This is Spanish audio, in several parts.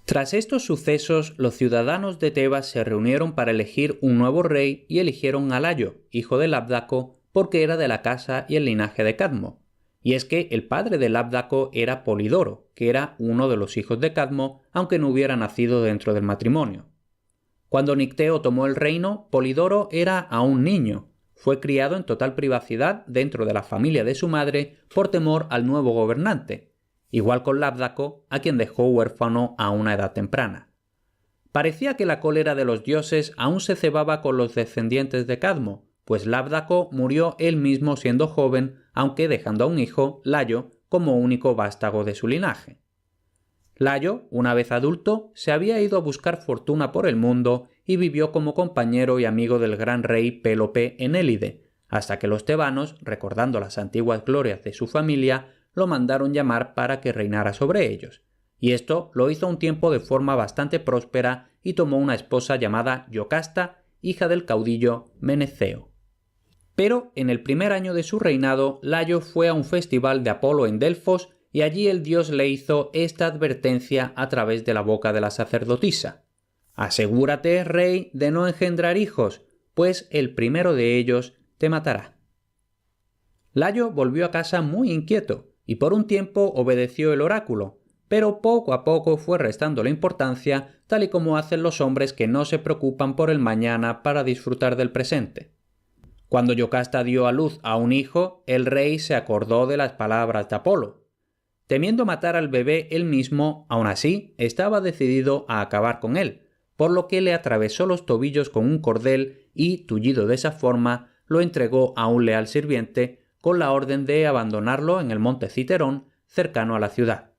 Tras estos sucesos, los ciudadanos de Tebas se reunieron para elegir un nuevo rey y eligieron a Layo, hijo de Labdaco, porque era de la casa y el linaje de Cadmo. Y es que el padre de Labdaco era Polidoro, que era uno de los hijos de Cadmo, aunque no hubiera nacido dentro del matrimonio. Cuando Nicteo tomó el reino, Polidoro era aún niño. Fue criado en total privacidad dentro de la familia de su madre por temor al nuevo gobernante, igual con Labdaco, a quien dejó huérfano a una edad temprana. Parecía que la cólera de los dioses aún se cebaba con los descendientes de Cadmo, pues Labdaco murió él mismo siendo joven, aunque dejando a un hijo, Layo, como único vástago de su linaje. Layo, una vez adulto, se había ido a buscar fortuna por el mundo y vivió como compañero y amigo del gran rey Pélope en Élide, hasta que los tebanos, recordando las antiguas glorias de su familia, lo mandaron llamar para que reinara sobre ellos, y esto lo hizo un tiempo de forma bastante próspera y tomó una esposa llamada Yocasta, hija del caudillo Meneceo. Pero en el primer año de su reinado, Layo fue a un festival de Apolo en Delfos y allí el dios le hizo esta advertencia a través de la boca de la sacerdotisa: «Asegúrate, rey, de no engendrar hijos, pues el primero de ellos te matará». Layo volvió a casa muy inquieto y por un tiempo obedeció el oráculo, pero poco a poco fue restando la importancia, tal y como hacen los hombres que no se preocupan por el mañana para disfrutar del presente. Cuando Yocasta dio a luz a un hijo, el rey se acordó de las palabras de Apolo. Temiendo matar al bebé él mismo, aún así estaba decidido a acabar con él, por lo que le atravesó los tobillos con un cordel y, tullido de esa forma, lo entregó a un leal sirviente con la orden de abandonarlo en el monte Citerón, cercano a la ciudad.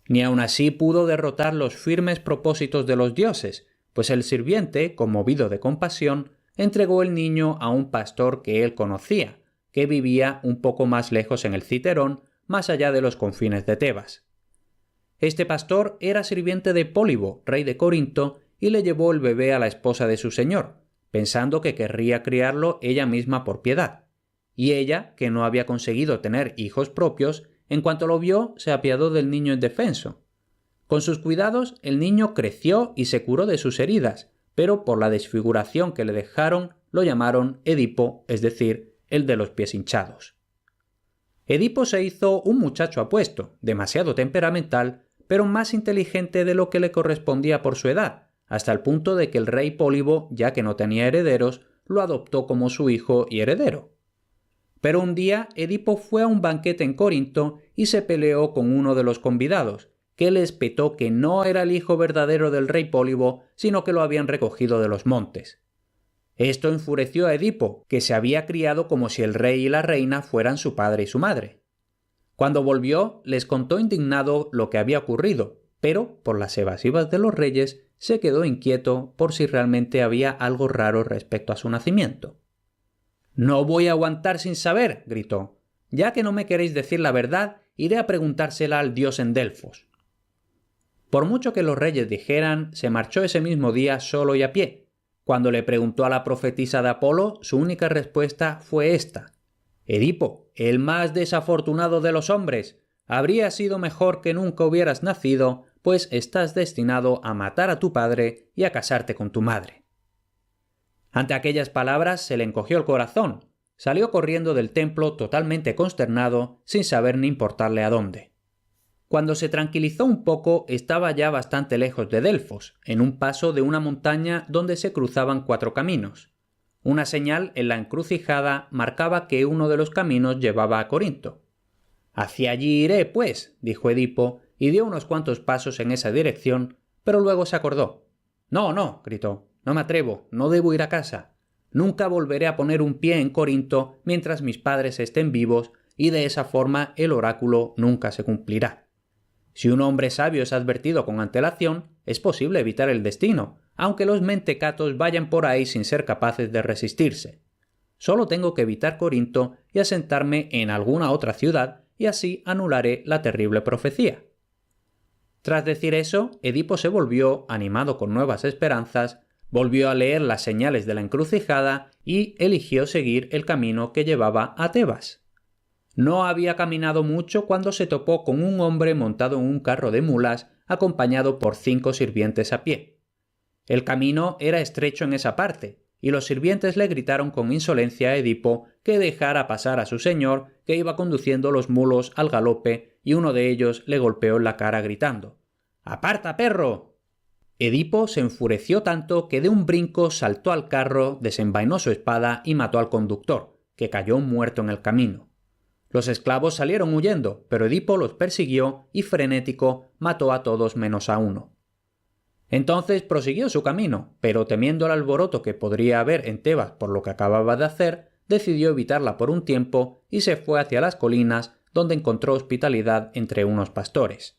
Ni aun así pudo derrotar los firmes propósitos de los dioses, pues el sirviente, conmovido de compasión, entregó el niño a un pastor que él conocía, que vivía un poco más lejos en el Citerón, más allá de los confines de Tebas. Este pastor era sirviente de Pólibo, rey de Corinto, y le llevó el bebé a la esposa de su señor, pensando que querría criarlo ella misma por piedad. Y ella, que no había conseguido tener hijos propios, en cuanto lo vio, se apiadó del niño indefenso. Con sus cuidados, el niño creció y se curó de sus heridas, pero por la desfiguración que le dejaron, lo llamaron Edipo, es decir, el de los pies hinchados. Edipo se hizo un muchacho apuesto, demasiado temperamental, pero más inteligente de lo que le correspondía por su edad, hasta el punto de que el rey Pólibo, ya que no tenía herederos, lo adoptó como su hijo y heredero. Pero un día Edipo fue a un banquete en Corinto y se peleó con uno de los convidados, que le espetó que no era el hijo verdadero del rey Pólibo, sino que lo habían recogido de los montes. Esto enfureció a Edipo, que se había criado como si el rey y la reina fueran su padre y su madre. Cuando volvió, les contó indignado lo que había ocurrido, pero, por las evasivas de los reyes, se quedó inquieto por si realmente había algo raro respecto a su nacimiento. «No voy a aguantar sin saber», gritó. «Ya que no me queréis decir la verdad, iré a preguntársela al dios en Delfos». Por mucho que los reyes dijeran, se marchó ese mismo día solo y a pie. Cuando le preguntó a la profetisa de Apolo, su única respuesta fue esta: «Edipo, el más desafortunado de los hombres, habría sido mejor que nunca hubieras nacido, pues estás destinado a matar a tu padre y a casarte con tu madre». Ante aquellas palabras se le encogió el corazón. Salió corriendo del templo totalmente consternado, sin saber ni importarle a dónde. Cuando se tranquilizó un poco, estaba ya bastante lejos de Delfos, en un paso de una montaña donde se cruzaban 4 caminos. Una señal en la encrucijada marcaba que uno de los caminos llevaba a Corinto. «Hacia allí iré, pues», dijo Edipo, y dio unos cuantos pasos en esa dirección, pero luego se acordó. «No, no», gritó, «no me atrevo, no debo ir a casa. Nunca volveré a poner un pie en Corinto mientras mis padres estén vivos, y de esa forma el oráculo nunca se cumplirá. Si un hombre sabio es advertido con antelación, es posible evitar el destino, aunque los mentecatos vayan por ahí sin ser capaces de resistirse. Solo tengo que evitar Corinto y asentarme en alguna otra ciudad, y así anularé la terrible profecía». Tras decir eso, Edipo se volvió, animado con nuevas esperanzas, volvió a leer las señales de la encrucijada y eligió seguir el camino que llevaba a Tebas. No había caminado mucho cuando se topó con un hombre montado en un carro de mulas, acompañado por 5 sirvientes a pie. El camino era estrecho en esa parte, y los sirvientes le gritaron con insolencia a Edipo que dejara pasar a su señor, que iba conduciendo los mulos al galope, y uno de ellos le golpeó en la cara gritando: «¡Aparta, perro!». Edipo se enfureció tanto que de un brinco saltó al carro, desenvainó su espada y mató al conductor, que cayó muerto en el camino. Los esclavos salieron huyendo, pero Edipo los persiguió y, frenético, mató a todos menos a uno. Entonces prosiguió su camino, pero temiendo el alboroto que podría haber en Tebas por lo que acababa de hacer, decidió evitarla por un tiempo y se fue hacia las colinas, donde encontró hospitalidad entre unos pastores.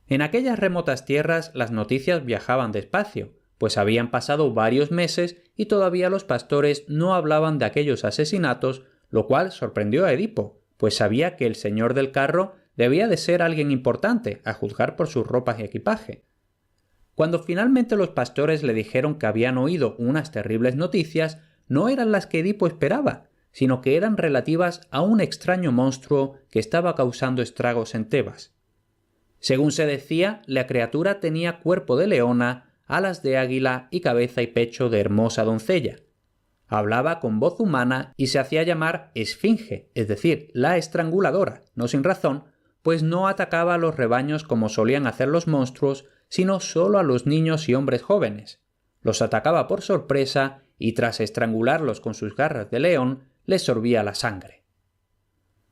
En aquellas remotas tierras las noticias viajaban despacio, pues habían pasado varios meses y todavía los pastores no hablaban de aquellos asesinatos, lo cual sorprendió a Edipo, pues sabía que el señor del carro debía de ser alguien importante, a juzgar por sus ropas y equipaje. Cuando finalmente los pastores le dijeron que habían oído unas terribles noticias, no eran las que Edipo esperaba, sino que eran relativas a un extraño monstruo que estaba causando estragos en Tebas. Según se decía, la criatura tenía cuerpo de leona, alas de águila y cabeza y pecho de hermosa doncella. Hablaba con voz humana y se hacía llamar Esfinge, es decir, la estranguladora, no sin razón, pues no atacaba a los rebaños como solían hacer los monstruos, sino solo a los niños y hombres jóvenes. Los atacaba por sorpresa y tras estrangularlos con sus garras de león, les sorbía la sangre.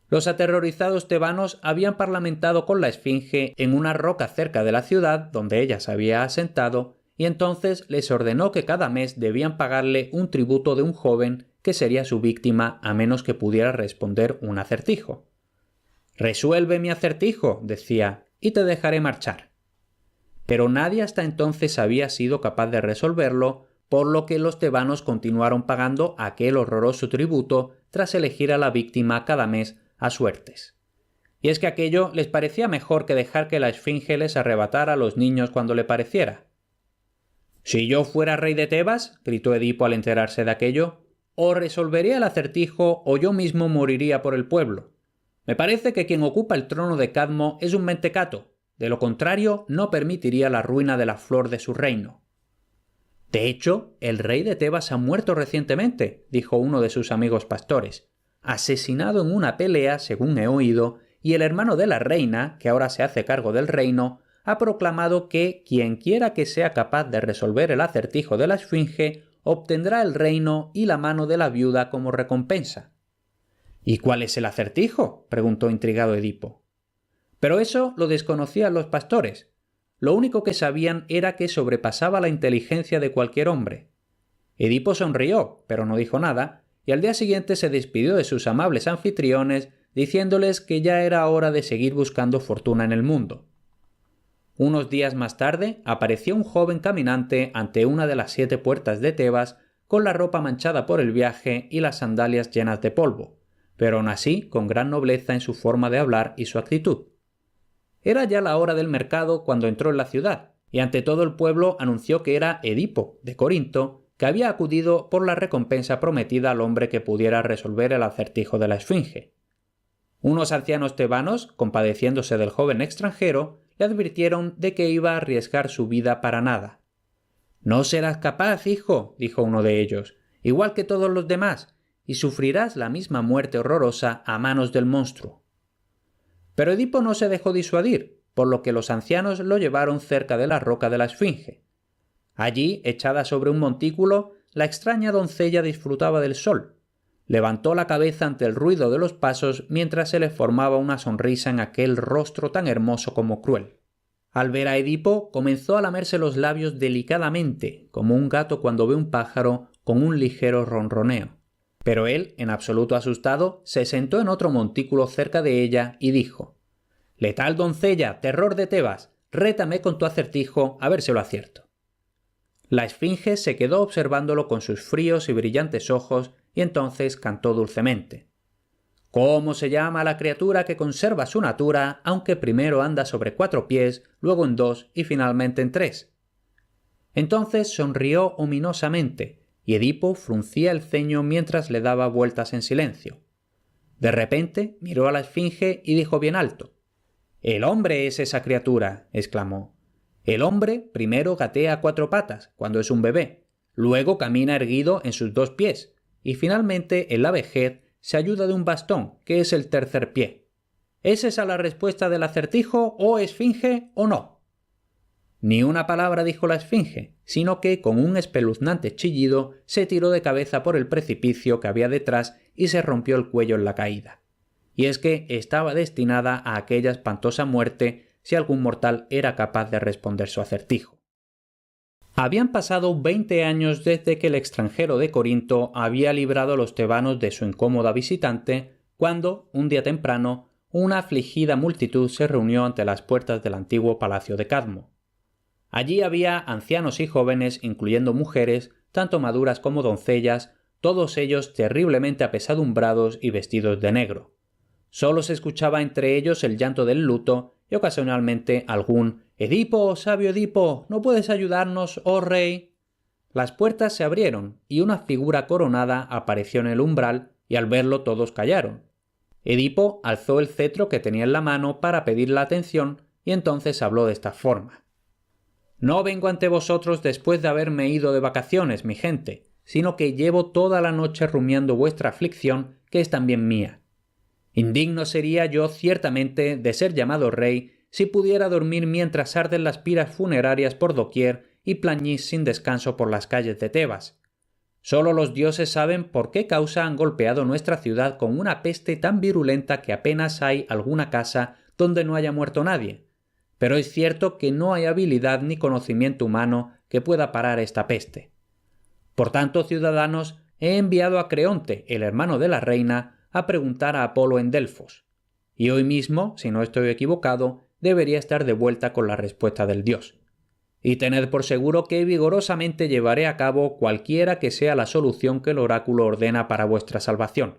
Los aterrorizados tebanos habían parlamentado con la Esfinge en una roca cerca de la ciudad donde ella se había asentado, y entonces les ordenó que cada mes debían pagarle un tributo de un joven que sería su víctima a menos que pudiera responder un acertijo. «Resuelve mi acertijo», decía, «y te dejaré marchar». Pero nadie hasta entonces había sido capaz de resolverlo, por lo que los tebanos continuaron pagando aquel horroroso tributo tras elegir a la víctima cada mes a suertes. Y es que aquello les parecía mejor que dejar que la Esfinge les arrebatara a los niños cuando le pareciera. «Si yo fuera rey de Tebas», gritó Edipo al enterarse de aquello, «o resolvería el acertijo o yo mismo moriría por el pueblo. Me parece que quien ocupa el trono de Cadmo es un mentecato. De lo contrario, no permitiría la ruina de la flor de su reino». «De hecho, el rey de Tebas ha muerto recientemente», dijo uno de sus amigos pastores, «asesinado en una pelea, según he oído, y el hermano de la reina, que ahora se hace cargo del reino, ha proclamado que quien quiera que sea capaz de resolver el acertijo de la Esfinge obtendrá el reino y la mano de la viuda como recompensa». «¿Y cuál es el acertijo?», preguntó intrigado Edipo. Pero eso lo desconocían los pastores. Lo único que sabían era que sobrepasaba la inteligencia de cualquier hombre. Edipo sonrió, pero no dijo nada, y al día siguiente se despidió de sus amables anfitriones, diciéndoles que ya era hora de seguir buscando fortuna en el mundo. Unos días más tarde apareció un joven caminante ante una de las 7 puertas de Tebas, con la ropa manchada por el viaje y las sandalias llenas de polvo, pero aún así con gran nobleza en su forma de hablar y su actitud. Era ya la hora del mercado cuando entró en la ciudad, y ante todo el pueblo anunció que era Edipo, de Corinto, que había acudido por la recompensa prometida al hombre que pudiera resolver el acertijo de la Esfinge. Unos ancianos tebanos, compadeciéndose del joven extranjero, le advirtieron de que iba a arriesgar su vida para nada. «No serás capaz, hijo», dijo uno de ellos, «igual que todos los demás, y sufrirás la misma muerte horrorosa a manos del monstruo». Pero Edipo no se dejó disuadir, por lo que los ancianos lo llevaron cerca de la roca de la Esfinge. Allí, echada sobre un montículo, la extraña doncella disfrutaba del sol. Levantó la cabeza ante el ruido de los pasos mientras se le formaba una sonrisa en aquel rostro tan hermoso como cruel. Al ver a Edipo, comenzó a lamerse los labios delicadamente, como un gato cuando ve un pájaro con un ligero ronroneo. Pero él, en absoluto asustado, se sentó en otro montículo cerca de ella y dijo: «Letal doncella, terror de Tebas, rétame con tu acertijo a ver si lo acierto». La Esfinge se quedó observándolo con sus fríos y brillantes ojos y entonces cantó dulcemente: «¿Cómo se llama la criatura que conserva su natura, aunque primero anda sobre 4 pies, luego en 2 y finalmente en 3? Entonces sonrió ominosamente, y Edipo fruncía el ceño mientras le daba vueltas en silencio. De repente miró a la Esfinge y dijo bien alto: «El hombre es esa criatura», exclamó. «El hombre primero gatea a 4 patas, cuando es un bebé, luego camina erguido en sus 2 pies, y finalmente en la vejez se ayuda de un bastón, que es el tercer pie. ¿Es esa la respuesta del acertijo, oh esfinge, o no?» Ni una palabra dijo la esfinge, sino que con un espeluznante chillido se tiró de cabeza por el precipicio que había detrás y se rompió el cuello en la caída. Y es que estaba destinada a aquella espantosa muerte si algún mortal era capaz de responder su acertijo. Habían pasado 20 años desde que el extranjero de Corinto había librado a los tebanos de su incómoda visitante, cuando, un día temprano, una afligida multitud se reunió ante las puertas del antiguo palacio de Cadmo. Allí había ancianos y jóvenes, incluyendo mujeres, tanto maduras como doncellas, todos ellos terriblemente apesadumbrados y vestidos de negro. Solo se escuchaba entre ellos el llanto del luto y ocasionalmente algún «Edipo, sabio Edipo, ¿no puedes ayudarnos, oh rey?». Las puertas se abrieron y una figura coronada apareció en el umbral y al verlo todos callaron. Edipo alzó el cetro que tenía en la mano para pedir la atención y entonces habló de esta forma: «No vengo ante vosotros después de haberme ido de vacaciones, mi gente, sino que llevo toda la noche rumiando vuestra aflicción, que es también mía. Indigno sería yo ciertamente de ser llamado rey si pudiera dormir mientras arden las piras funerarias por doquier y plañís sin descanso por las calles de Tebas. Solo los dioses saben por qué causa han golpeado nuestra ciudad con una peste tan virulenta que apenas hay alguna casa donde no haya muerto nadie. Pero es cierto que no hay habilidad ni conocimiento humano que pueda parar esta peste. Por tanto, ciudadanos, he enviado a Creonte, el hermano de la reina, a preguntar a Apolo en Delfos. Y hoy mismo, si no estoy equivocado, debería estar de vuelta con la respuesta del dios. Y tened por seguro que vigorosamente llevaré a cabo cualquiera que sea la solución que el oráculo ordena para vuestra salvación».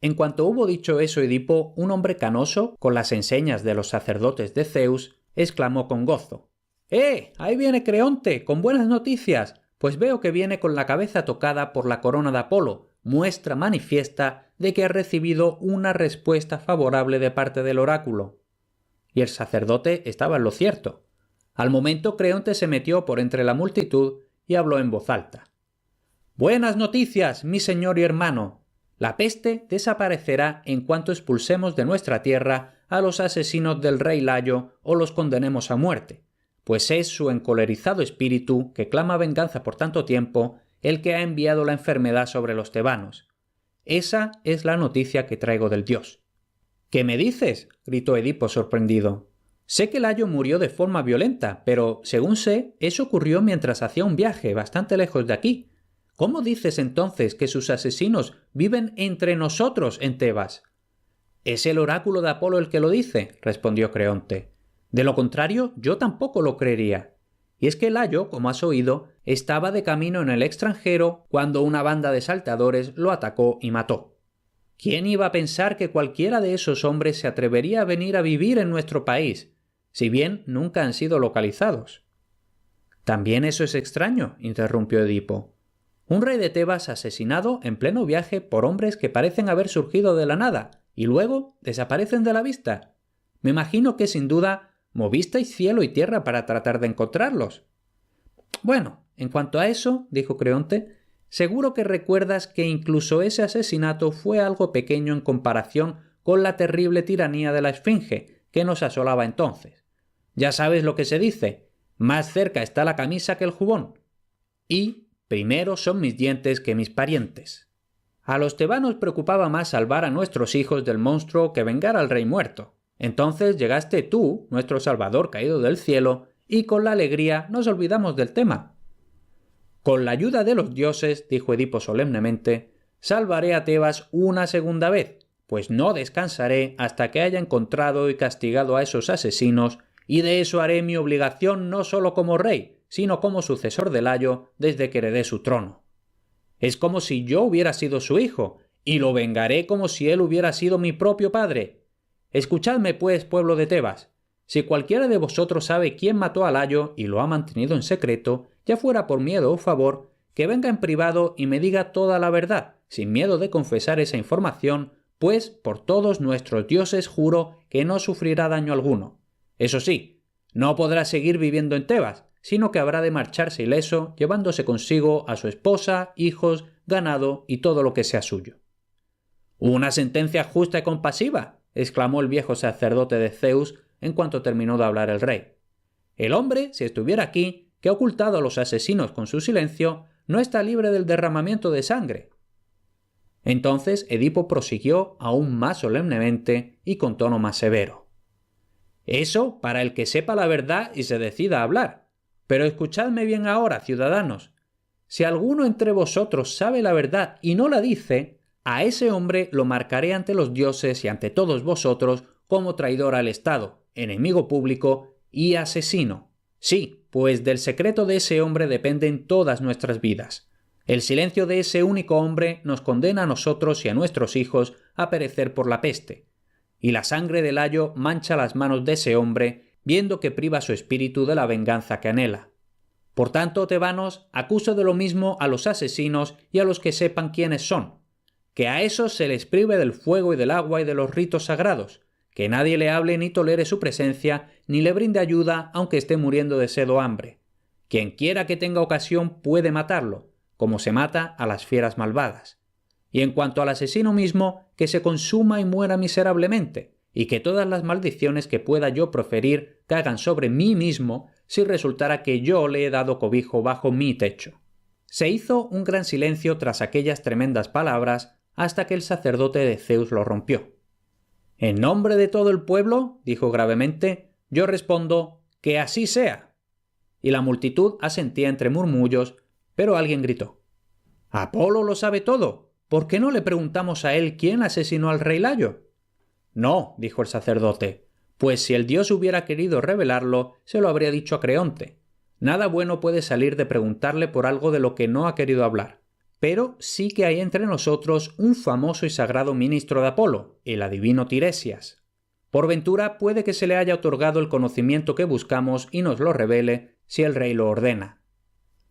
En cuanto hubo dicho eso Edipo, un hombre canoso, con las enseñas de los sacerdotes de Zeus, exclamó con gozo: Ahí viene Creonte, con buenas noticias, pues veo que viene con la cabeza tocada por la corona de Apolo, muestra manifiesta de que ha recibido una respuesta favorable de parte del oráculo». Y el sacerdote estaba en lo cierto. Al momento Creonte se metió por entre la multitud y habló en voz alta: «Buenas noticias, mi señor y hermano. La peste desaparecerá en cuanto expulsemos de nuestra tierra a los asesinos del rey Layo o los condenemos a muerte, pues es su encolerizado espíritu, que clama venganza por tanto tiempo, el que ha enviado la enfermedad sobre los tebanos. Esa es la noticia que traigo del dios». «¿Qué me dices?», gritó Edipo sorprendido. «Sé que Layo murió de forma violenta, pero, según sé, eso ocurrió mientras hacía un viaje bastante lejos de aquí. ¿Cómo dices entonces que sus asesinos viven entre nosotros en Tebas?» «Es el oráculo de Apolo el que lo dice», respondió Creonte. «De lo contrario, yo tampoco lo creería. Y es que Layo, como has oído, estaba de camino en el extranjero cuando una banda de salteadores lo atacó y mató. ¿Quién iba a pensar que cualquiera de esos hombres se atrevería a venir a vivir en nuestro país, si bien nunca han sido localizados?» «También eso es extraño», interrumpió Edipo. «Un rey de Tebas asesinado en pleno viaje por hombres que parecen haber surgido de la nada y luego desaparecen de la vista. Me imagino que sin duda movisteis cielo y tierra para tratar de encontrarlos». «Bueno, en cuanto a eso», dijo Creonte, «seguro que recuerdas que incluso ese asesinato fue algo pequeño en comparación con la terrible tiranía de la esfinge que nos asolaba entonces. Ya sabes lo que se dice: más cerca está la camisa que el jubón. Y primero son mis dientes que mis parientes. A los tebanos preocupaba más salvar a nuestros hijos del monstruo que vengar al rey muerto. Entonces llegaste tú, nuestro salvador caído del cielo, y con la alegría nos olvidamos del tema. Con la ayuda de los dioses, dijo Edipo solemnemente, salvaré a Tebas una segunda vez, pues no descansaré hasta que haya encontrado y castigado a esos asesinos, y de eso haré mi obligación no solo como rey, sino como sucesor de Layo desde que heredé su trono. Es como si yo hubiera sido su hijo, y lo vengaré como si él hubiera sido mi propio padre. Escuchadme, pues, pueblo de Tebas. Si cualquiera de vosotros sabe quién mató a Layo y lo ha mantenido en secreto, ya fuera por miedo o favor, que venga en privado y me diga toda la verdad, sin miedo de confesar esa información, pues por todos nuestros dioses juro que no sufrirá daño alguno. Eso sí, no podrá seguir viviendo en Tebas, sino que habrá de marcharse ileso, llevándose consigo a su esposa, hijos, ganado y todo lo que sea suyo. «¡Una sentencia justa y compasiva!», exclamó el viejo sacerdote de Zeus en cuanto terminó de hablar el rey. «El hombre, si estuviera aquí, que ha ocultado a los asesinos con su silencio, no está libre del derramamiento de sangre». Entonces Edipo prosiguió aún más solemnemente y con tono más severo. «Eso para el que sepa la verdad y se decida a hablar. Pero escuchadme bien ahora, ciudadanos. Si alguno entre vosotros sabe la verdad y no la dice, a ese hombre lo marcaré ante los dioses y ante todos vosotros como traidor al Estado, enemigo público y asesino. Sí, pues del secreto de ese hombre dependen todas nuestras vidas. El silencio de ese único hombre nos condena a nosotros y a nuestros hijos a perecer por la peste. Y la sangre del ayo mancha las manos de ese hombre, viendo que priva su espíritu de la venganza que anhela. Por tanto, tebanos, acuso de lo mismo a los asesinos y a los que sepan quiénes son. Que a esos se les prive del fuego y del agua y de los ritos sagrados, que nadie le hable ni tolere su presencia, ni le brinde ayuda aunque esté muriendo de sed o hambre. Quien quiera que tenga ocasión puede matarlo, como se mata a las fieras malvadas. Y en cuanto al asesino mismo, que se consuma y muera miserablemente, y que todas las maldiciones que pueda yo proferir caigan sobre mí mismo si resultara que yo le he dado cobijo bajo mi techo». Se hizo un gran silencio tras aquellas tremendas palabras hasta que el sacerdote de Zeus lo rompió. «En nombre de todo el pueblo», dijo gravemente, «yo respondo que así sea». Y la multitud asentía entre murmullos, pero alguien gritó: «Apolo lo sabe todo. ¿Por qué no le preguntamos a él quién asesinó al rey Layo?» «No», dijo el sacerdote, «pues si el dios hubiera querido revelarlo, se lo habría dicho a Creonte. Nada bueno puede salir de preguntarle por algo de lo que no ha querido hablar. Pero sí que hay entre nosotros un famoso y sagrado ministro de Apolo, el adivino Tiresias. Por ventura puede que se le haya otorgado el conocimiento que buscamos y nos lo revele si el rey lo ordena».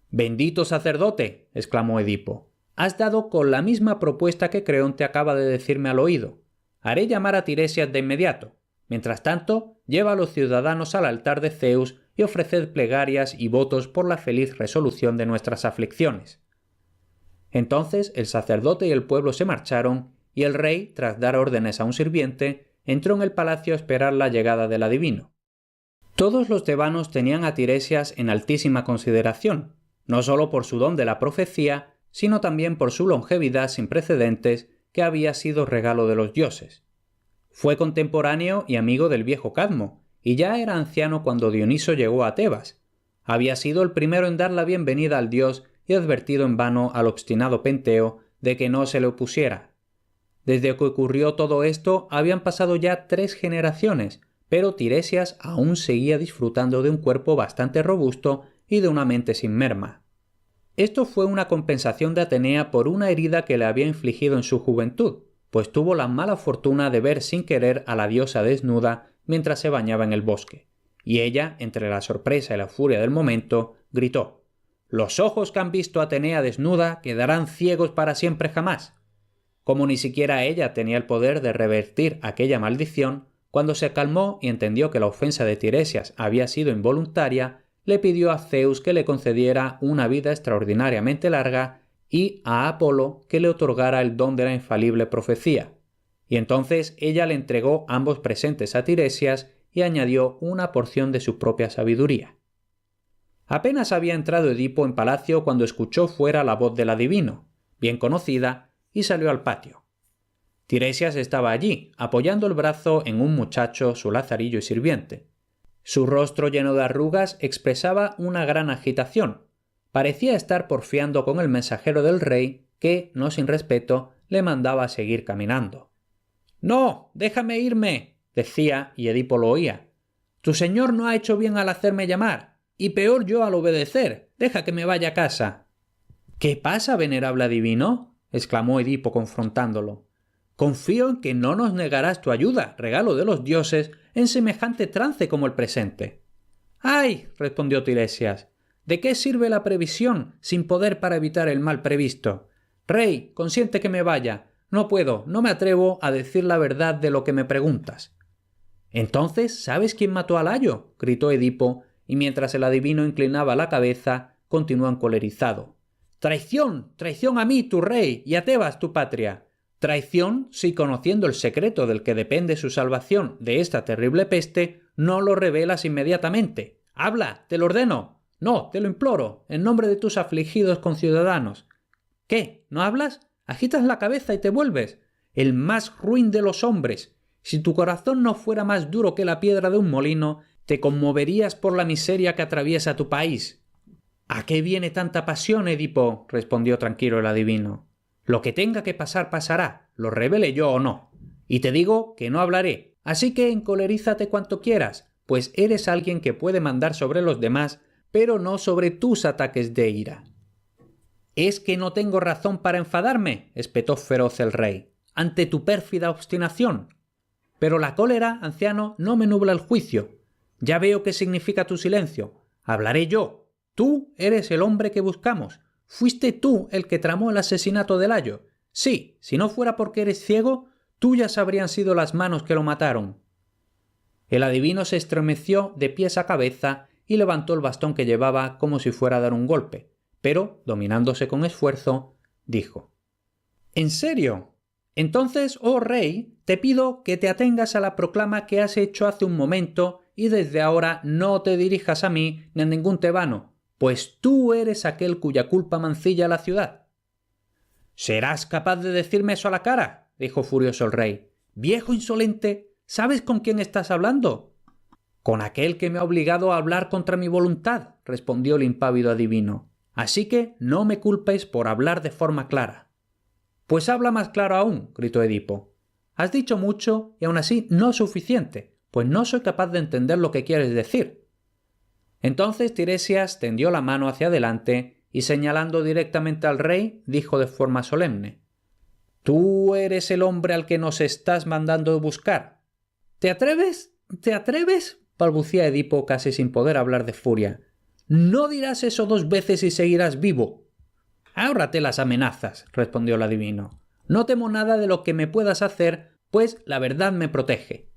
«Bendito sacerdote», exclamó Edipo, «has dado con la misma propuesta que Creonte acaba de decirme al oído. Haré llamar a Tiresias de inmediato. Mientras tanto, lleva a los ciudadanos al altar de Zeus y ofreced plegarias y votos por la feliz resolución de nuestras aflicciones». Entonces el sacerdote y el pueblo se marcharon, y el rey, tras dar órdenes a un sirviente, entró en el palacio a esperar la llegada del adivino. Todos los tebanos tenían a Tiresias en altísima consideración, no solo por su don de la profecía, sino también por su longevidad sin precedentes, que había sido regalo de los dioses. Fue contemporáneo y amigo del viejo Cadmo, y ya era anciano cuando Dioniso llegó a Tebas. Había sido el primero en dar la bienvenida al dios y advertido en vano al obstinado Penteo de que no se le opusiera. Desde que ocurrió todo esto habían pasado ya 3 generaciones, pero Tiresias aún seguía disfrutando de un cuerpo bastante robusto y de una mente sin merma. Esto fue una compensación de Atenea por una herida que le había infligido en su juventud, pues tuvo la mala fortuna de ver sin querer a la diosa desnuda mientras se bañaba en el bosque, y ella, entre la sorpresa y la furia del momento, gritó: «Los ojos que han visto a Atenea desnuda quedarán ciegos para siempre jamás». Como ni siquiera ella tenía el poder de revertir aquella maldición, cuando se calmó y entendió que la ofensa de Tiresias había sido involuntaria, le pidió a Zeus que le concediera una vida extraordinariamente larga y a Apolo que le otorgara el don de la infalible profecía. Y entonces ella le entregó ambos presentes a Tiresias y añadió una porción de su propia sabiduría. Apenas había entrado Edipo en palacio cuando escuchó fuera la voz del adivino, bien conocida, y salió al patio. Tiresias estaba allí, apoyando el brazo en un muchacho, su lazarillo y sirviente. Su rostro lleno de arrugas expresaba una gran agitación. Parecía estar porfiando con el mensajero del rey que, no sin respeto, le mandaba seguir caminando. «No, déjame irme», decía, y Edipo lo oía. «Tu señor no ha hecho bien al hacerme llamar, y peor yo al obedecer. Deja que me vaya a casa». «¿Qué pasa, venerable adivino?», exclamó Edipo confrontándolo. «Confío en que no nos negarás tu ayuda, regalo de los dioses, en semejante trance como el presente». «¡Ay!», respondió Tiresias, «¿de qué sirve la previsión sin poder para evitar el mal previsto? Rey, consiente que me vaya. no puedo, no me atrevo a decir la verdad de lo que me preguntas. Entonces, ¿sabes quién mató a Layo?, gritó Edipo, y mientras el adivino inclinaba la cabeza, continuó encolerizado. ¡Traición! ¡Traición a mí, tu rey, y a Tebas, tu patria! Traición si, conociendo el secreto del que depende su salvación de esta terrible peste, no lo revelas inmediatamente. ¡Habla! ¡Te lo ordeno! No, te lo imploro, en nombre de tus afligidos conciudadanos. ¿Qué? ¿No hablas? Agitas la cabeza y te vuelves. El más ruin de los hombres. Si tu corazón no fuera más duro que la piedra de un molino, te conmoverías por la miseria que atraviesa tu país. ¿A qué viene tanta pasión, Edipo?, respondió tranquilo el adivino. Lo que tenga que pasar pasará, lo revele yo o no. Y te digo que no hablaré, así que encolerízate cuanto quieras, pues eres alguien que puede mandar sobre los demás, pero no sobre tus ataques de ira. —¿Es que no tengo razón para enfadarme? —espetó feroz el rey— ante tu pérfida obstinación. Pero la cólera, anciano, no me nubla el juicio. Ya veo qué significa tu silencio. Hablaré yo. Tú eres el hombre que buscamos. ¿Fuiste tú el que tramó el asesinato de Layo? Sí, si no fuera porque eres ciego, tuyas habrían sido las manos que lo mataron. El adivino se estremeció de pies a cabeza y levantó el bastón que llevaba como si fuera a dar un golpe, pero, dominándose con esfuerzo, dijo: ¿En serio? Entonces, oh rey, te pido que te atengas a la proclama que has hecho hace un momento y desde ahora no te dirijas a mí ni a ningún tebano, pues tú eres aquel cuya culpa mancilla la ciudad. —¿Serás capaz de decirme eso a la cara? —dijo furioso el rey. —Viejo insolente, ¿sabes con quién estás hablando? —Con aquel que me ha obligado a hablar contra mi voluntad —respondió el impávido adivino—. Así que no me culpes por hablar de forma clara. —Pues habla más claro aún —gritó Edipo—. Has dicho mucho y aún así no suficiente, pues no soy capaz de entender lo que quieres decir. Entonces Tiresias tendió la mano hacia adelante y señalando directamente al rey, dijo de forma solemne: «Tú eres el hombre al que nos estás mandando buscar». «¿Te atreves? ¿Te atreves?», balbucía Edipo casi sin poder hablar de furia. «No dirás eso 2 veces y seguirás vivo». «Ahórrate las amenazas», respondió el adivino. «No temo nada de lo que me puedas hacer, pues la verdad me protege».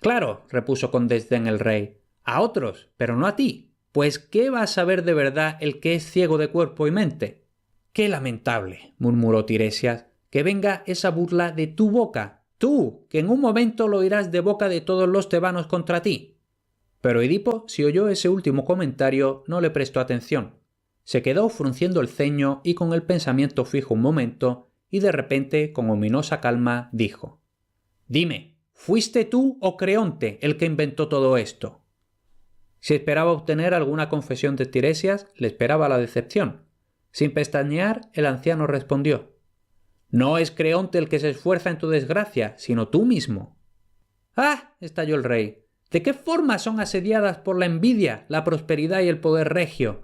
«Claro», repuso con desdén el rey, «a otros, pero no a ti, pues ¿qué va a saber de verdad el que es ciego de cuerpo y mente?» «Qué lamentable», murmuró Tiresias, «que venga esa burla de tu boca, tú, que en un momento lo oirás de boca de todos los tebanos contra ti». Pero Edipo, si oyó ese último comentario, no le prestó atención. Se quedó frunciendo el ceño y con el pensamiento fijo un momento, y de repente, con ominosa calma, dijo: «Dime, ¿fuiste tú o Creonte el que inventó todo esto?» Si esperaba obtener alguna confesión de Tiresias, le esperaba la decepción. Sin pestañear, el anciano respondió: «No es Creonte el que se esfuerza en tu desgracia, sino tú mismo». «¡Ah!», estalló el rey. «¿De qué forma son asediadas por la envidia, la prosperidad y el poder regio?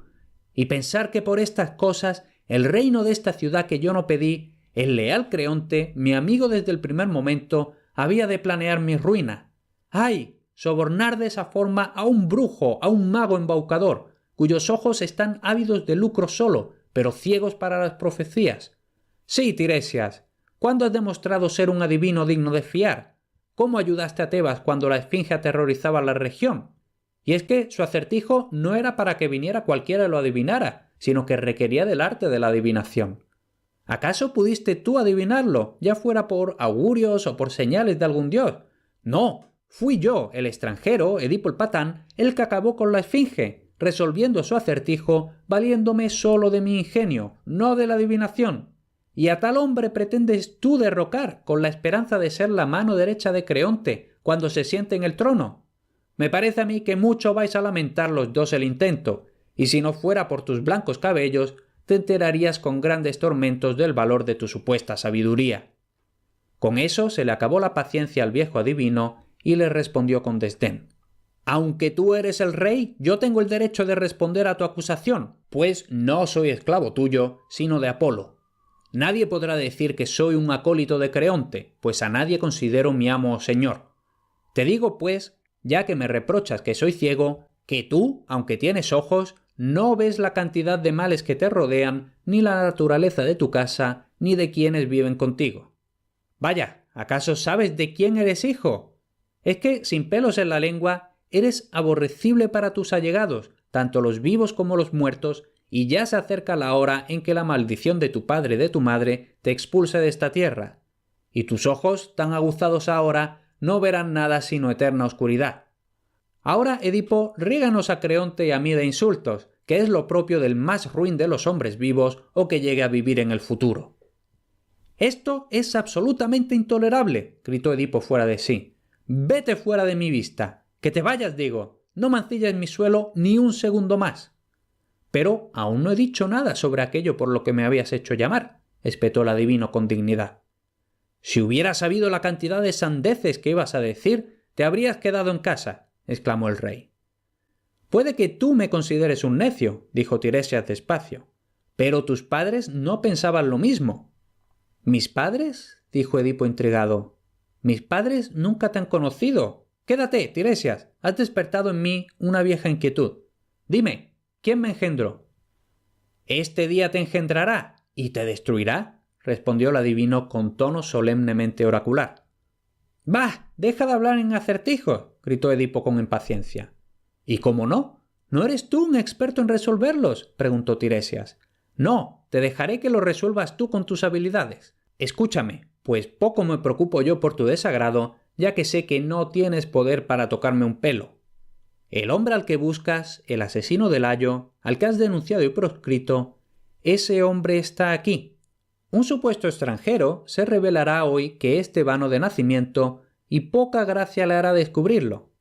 Y pensar que por estas cosas el reino de esta ciudad que yo no pedí, el leal Creonte, mi amigo desde el primer momento, había de planear mi ruina. ¡Ay! Sobornar de esa forma a un brujo, a un mago embaucador, cuyos ojos están ávidos de lucro solo, pero ciegos para las profecías. Sí, Tiresias, ¿cuándo has demostrado ser un adivino digno de fiar? ¿Cómo ayudaste a Tebas cuando la esfinge aterrorizaba la región? Y es que su acertijo no era para que viniera cualquiera y lo adivinara, sino que requería del arte de la adivinación. ¿Acaso pudiste tú adivinarlo, ya fuera por augurios o por señales de algún dios? No, fui yo, el extranjero, Edipo el patán, el que acabó con la esfinge, resolviendo su acertijo, valiéndome solo de mi ingenio, no de la adivinación. Y a tal hombre pretendes tú derrocar con la esperanza de ser la mano derecha de Creonte cuando se siente en el trono. Me parece a mí que mucho vais a lamentar los dos el intento, y si no fuera por tus blancos cabellos, te enterarías con grandes tormentos del valor de tu supuesta sabiduría». Con eso se le acabó la paciencia al viejo adivino y le respondió con desdén: «Aunque tú eres el rey, yo tengo el derecho de responder a tu acusación, pues no soy esclavo tuyo, sino de Apolo. Nadie podrá decir que soy un acólito de Creonte, pues a nadie considero mi amo o señor. Te digo, pues, ya que me reprochas que soy ciego, que tú, aunque tienes ojos, no ves la cantidad de males que te rodean, ni la naturaleza de tu casa, ni de quienes viven contigo. Vaya, ¿acaso sabes de quién eres hijo? Es que, sin pelos en la lengua, eres aborrecible para tus allegados, tanto los vivos como los muertos, y ya se acerca la hora en que la maldición de tu padre y de tu madre te expulse de esta tierra. Y tus ojos, tan aguzados ahora, no verán nada sino eterna oscuridad. Ahora, Edipo, ríganos a Creonte y a mí de insultos, que es lo propio del más ruin de los hombres vivos o que llegue a vivir en el futuro. «Esto es absolutamente intolerable», gritó Edipo fuera de sí. «Vete fuera de mi vista. Que te vayas, digo. No mancilles mi suelo ni un segundo más». «Pero aún no he dicho nada sobre aquello por lo que me habías hecho llamar», espetó el adivino con dignidad. «Si hubieras sabido la cantidad de sandeces que ibas a decir, te habrías quedado en casa», exclamó el rey. «Puede que tú me consideres un necio», dijo Tiresias despacio, «pero tus padres no pensaban lo mismo». «¿Mis padres?», dijo Edipo intrigado. «Mis padres nunca te han conocido. Quédate, Tiresias, has despertado en mí una vieja inquietud. Dime, ¿quién me engendró?» «Este día te engendrará y te destruirá», respondió el adivino con tono solemnemente oracular. «¡Bah! Deja de hablar en acertijos», gritó Edipo con impaciencia. «¿Y cómo no? ¿No eres tú un experto en resolverlos?», preguntó Tiresias. «No, te dejaré que lo resuelvas tú con tus habilidades. Escúchame, pues poco me preocupo yo por tu desagrado, ya que sé que no tienes poder para tocarme un pelo. El hombre al que buscas, el asesino de Layo, al que has denunciado y proscrito, ese hombre está aquí. Un supuesto extranjero se revelará hoy que es tebano de nacimiento y poca gracia le hará descubrirlo.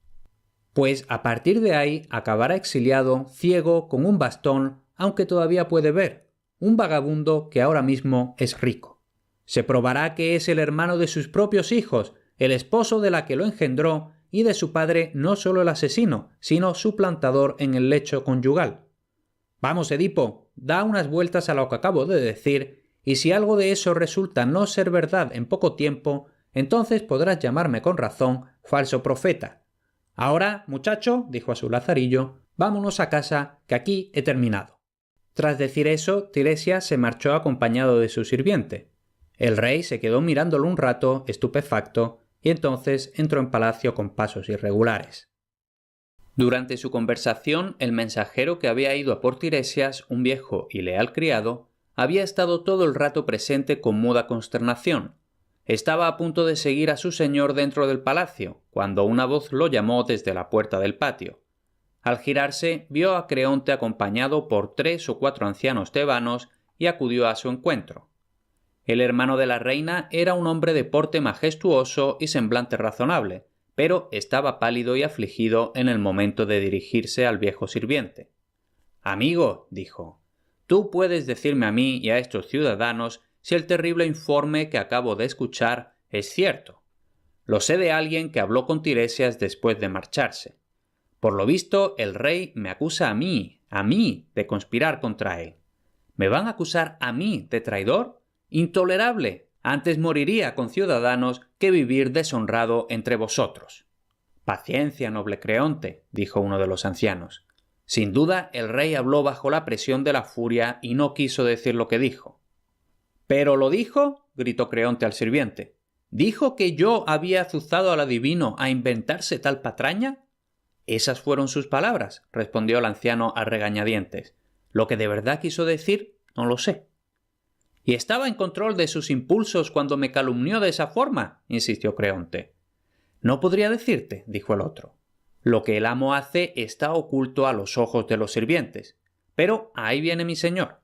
Pues a partir de ahí acabará exiliado, ciego, con un bastón, aunque todavía puede ver, un vagabundo que ahora mismo es rico. Se probará que es el hermano de sus propios hijos, el esposo de la que lo engendró y de su padre no solo el asesino, sino suplantador en el lecho conyugal. Vamos, Edipo, da unas vueltas a lo que acabo de decir, y si algo de eso resulta no ser verdad en poco tiempo, entonces podrás llamarme con razón falso profeta. Ahora, muchacho, dijo a su lazarillo, vámonos a casa, que aquí he terminado. Tras decir eso, Tiresias se marchó acompañado de su sirviente. El rey se quedó mirándolo un rato, estupefacto, y entonces entró en palacio con pasos irregulares. Durante su conversación, el mensajero que había ido a por Tiresias, un viejo y leal criado, había estado todo el rato presente con muda consternación. Estaba a punto de seguir a su señor dentro del palacio, cuando una voz lo llamó desde la puerta del patio. Al girarse, vio a Creonte acompañado por 3 o 4 ancianos tebanos y acudió a su encuentro. El hermano de la reina era un hombre de porte majestuoso y semblante razonable, pero estaba pálido y afligido en el momento de dirigirse al viejo sirviente. «Amigo», dijo, «tú puedes decirme a mí y a estos ciudadanos si el terrible informe que acabo de escuchar es cierto. Lo sé de alguien que habló con Tiresias después de marcharse. Por lo visto, el rey me acusa a mí, de conspirar contra él. ¿Me van a acusar a mí de traidor? ¡Intolerable! Antes moriría con ciudadanos que vivir deshonrado entre vosotros». «Paciencia, noble Creonte», dijo uno de los ancianos. «Sin duda el rey habló bajo la presión de la furia y no quiso decir lo que dijo». «¿Pero lo dijo?», gritó Creonte al sirviente. «¿Dijo que yo había azuzado al adivino a inventarse tal patraña?» «Esas fueron sus palabras», respondió el anciano a regañadientes. «Lo que de verdad quiso decir, no lo sé». «¿Y estaba en control de sus impulsos cuando me calumnió de esa forma?», insistió Creonte. «No podría decirte», dijo el otro. «Lo que el amo hace está oculto a los ojos de los sirvientes. Pero ahí viene mi señor».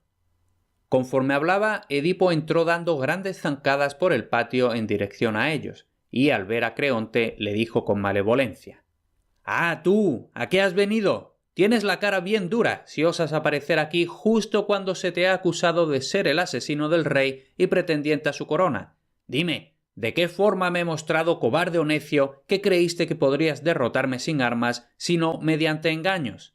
Conforme hablaba, Edipo entró dando grandes zancadas por el patio en dirección a ellos, y al ver a Creonte le dijo con malevolencia: «¡Ah, tú! ¿A qué has venido? Tienes la cara bien dura si osas aparecer aquí justo cuando se te ha acusado de ser el asesino del rey y pretendiente a su corona. Dime, ¿de qué forma me he mostrado cobarde o necio que creíste que podrías derrotarme sin armas, sino mediante engaños?»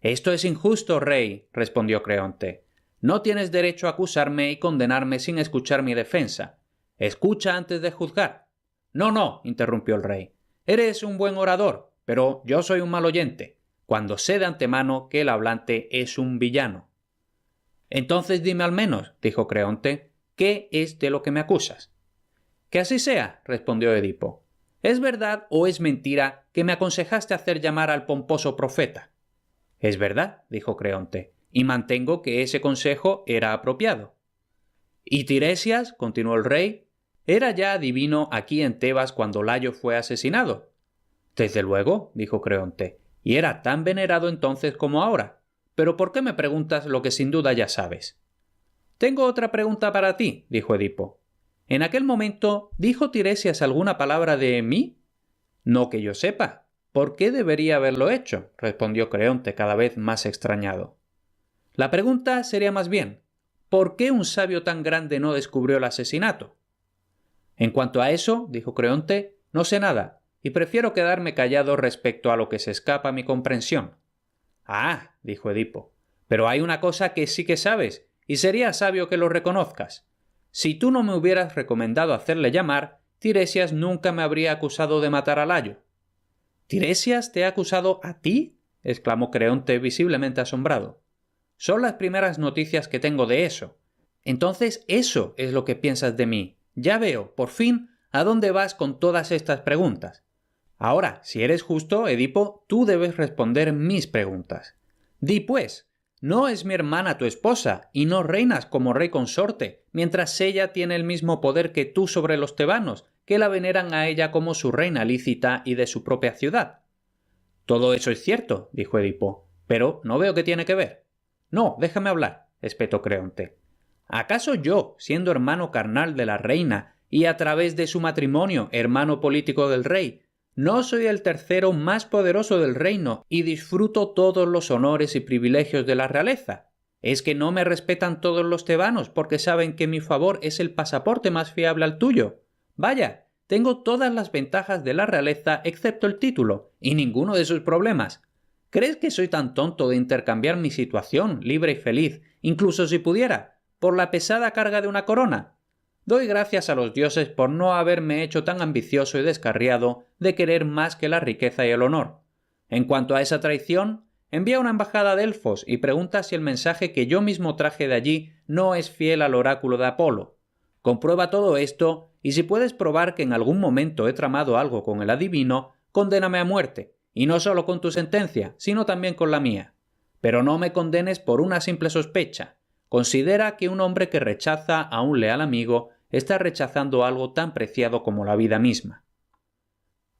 «Esto es injusto, rey», respondió Creonte. «No tienes derecho a acusarme y condenarme sin escuchar mi defensa. Escucha antes de juzgar». «No», interrumpió el rey. «Eres un buen orador, pero yo soy un mal oyente, cuando sé de antemano que el hablante es un villano». «Entonces dime al menos», dijo Creonte, «¿qué es de lo que me acusas?». Que así sea, respondió Edipo. ¿Es verdad o es mentira que me aconsejaste hacer llamar al pomposo profeta? Es verdad, dijo Creonte, y mantengo que ese consejo era apropiado. Y Tiresias, continuó el rey, era ya adivino aquí en Tebas cuando Layo fue asesinado. Desde luego, dijo Creonte, y era tan venerado entonces como ahora. Pero ¿por qué me preguntas lo que sin duda ya sabes? Tengo otra pregunta para ti, dijo Edipo. ¿En aquel momento dijo Tiresias alguna palabra de mí? No que yo sepa. ¿Por qué debería haberlo hecho? Respondió Creonte cada vez más extrañado. La pregunta sería más bien, ¿por qué un sabio tan grande no descubrió el asesinato? En cuanto a eso, dijo Creonte, no sé nada, y prefiero quedarme callado respecto a lo que se escapa a mi comprensión. Ah, dijo Edipo, pero hay una cosa que sí que sabes, y sería sabio que lo reconozcas. Si tú no me hubieras recomendado hacerle llamar, Tiresias nunca me habría acusado de matar a Layo. ¿Tiresias te ha acusado a ti? Exclamó Creonte visiblemente asombrado. Son las primeras noticias que tengo de eso. Entonces eso es lo que piensas de mí. Ya veo, por fin, a dónde vas con todas estas preguntas. Ahora, si eres justo, Edipo, tú debes responder mis preguntas. Di pues, ¿no es mi hermana tu esposa y no reinas como rey consorte, mientras ella tiene el mismo poder que tú sobre los tebanos, que la veneran a ella como su reina lícita y de su propia ciudad? Todo eso es cierto, dijo Edipo, pero no veo qué tiene que ver. No, déjame hablar, espetó Creonte. ¿Acaso yo, siendo hermano carnal de la reina y a través de su matrimonio hermano político del rey, no soy el tercero más poderoso del reino y disfruto todos los honores y privilegios de la realeza? ¿Es que no me respetan todos los tebanos porque saben que mi favor es el pasaporte más fiable al tuyo? Vaya, tengo todas las ventajas de la realeza excepto el título y ninguno de sus problemas. ¿Crees que soy tan tonto de intercambiar mi situación libre y feliz, incluso si pudiera, por la pesada carga de una corona? Doy gracias a los dioses por no haberme hecho tan ambicioso y descarriado de querer más que la riqueza y el honor. En cuanto a esa traición, envía una embajada a Delfos y pregunta si el mensaje que yo mismo traje de allí no es fiel al oráculo de Apolo. Comprueba todo esto y si puedes probar que en algún momento he tramado algo con el adivino, condéname a muerte, y no solo con tu sentencia, sino también con la mía. Pero no me condenes por una simple sospecha. Considera que un hombre que rechaza a un leal amigo está rechazando algo tan preciado como la vida misma.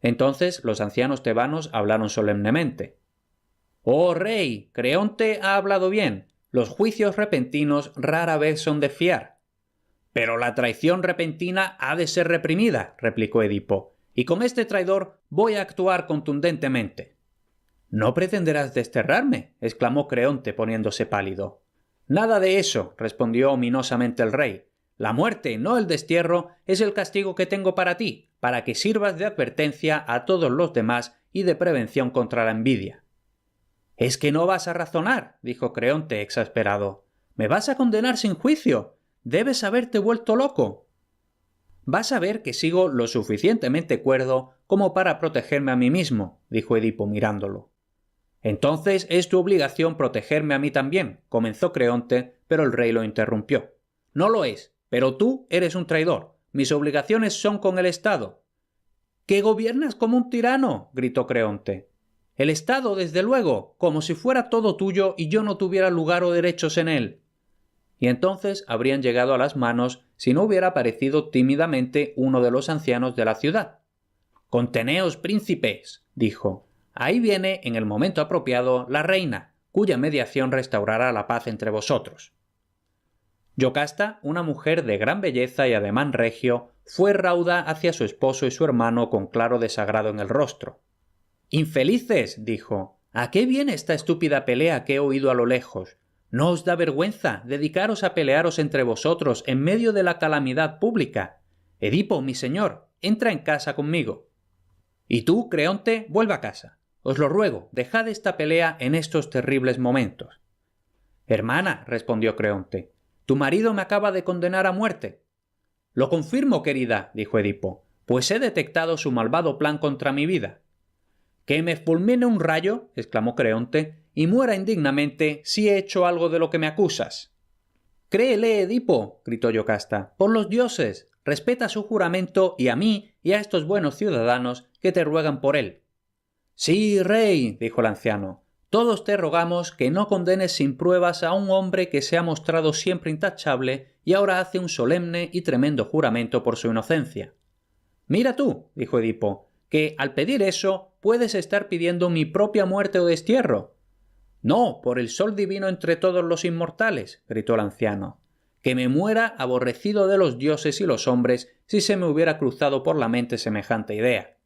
Entonces los ancianos tebanos hablaron solemnemente. «Oh rey, Creonte ha hablado bien. Los juicios repentinos rara vez son de fiar». «Pero la traición repentina ha de ser reprimida», replicó Edipo, «y con este traidor voy a actuar contundentemente». «¿No pretenderás desterrarme?», exclamó Creonte poniéndose pálido. «Nada de eso», respondió ominosamente el rey. «La muerte, no el destierro, es el castigo que tengo para ti, para que sirvas de advertencia a todos los demás y de prevención contra la envidia». «¿Es que no vas a razonar?», dijo Creonte exasperado. «¿Me vas a condenar sin juicio? Debes haberte vuelto loco». «Vas a ver que sigo lo suficientemente cuerdo como para protegerme a mí mismo», dijo Edipo mirándolo. «Entonces es tu obligación protegerme a mí también», comenzó Creonte, pero el rey lo interrumpió. «No lo es, pero tú eres un traidor. Mis obligaciones son con el Estado». «¡Que gobiernas como un tirano!», gritó Creonte. «El Estado, desde luego, como si fuera todo tuyo y yo no tuviera lugar o derechos en él». Y entonces habrían llegado a las manos si no hubiera aparecido tímidamente uno de los ancianos de la ciudad. «Conteneos, príncipes», dijo. «Ahí viene, en el momento apropiado, la reina, cuya mediación restaurará la paz entre vosotros». Yocasta, una mujer de gran belleza y ademán regio, fue rauda hacia su esposo y su hermano con claro desagrado en el rostro. «Infelices», dijo, «¿a qué viene esta estúpida pelea que he oído a lo lejos? ¿No os da vergüenza dedicaros a pelearos entre vosotros en medio de la calamidad pública? Edipo, mi señor, entra en casa conmigo». «Y tú, Creonte, vuelve a casa. Os lo ruego, dejad esta pelea en estos terribles momentos». «Hermana», respondió Creonte, «tu marido me acaba de condenar a muerte». «Lo confirmo, querida», dijo Edipo, «pues he detectado su malvado plan contra mi vida». «Que me fulmine un rayo», exclamó Creonte, «y muera indignamente si he hecho algo de lo que me acusas». «Créele, Edipo», gritó Yocasta, «por los dioses, respeta su juramento y a mí y a estos buenos ciudadanos que te ruegan por él. Sí, rey, dijo el anciano, todos te rogamos que no condenes sin pruebas a un hombre que se ha mostrado siempre intachable y ahora hace un solemne y tremendo juramento por su inocencia. Mira tú, dijo Edipo, que al pedir eso puedes estar pidiendo mi propia muerte o destierro. No, por el sol divino entre todos los inmortales, gritó el anciano, que me muera aborrecido de los dioses y los hombres si se me hubiera cruzado por la mente semejante idea.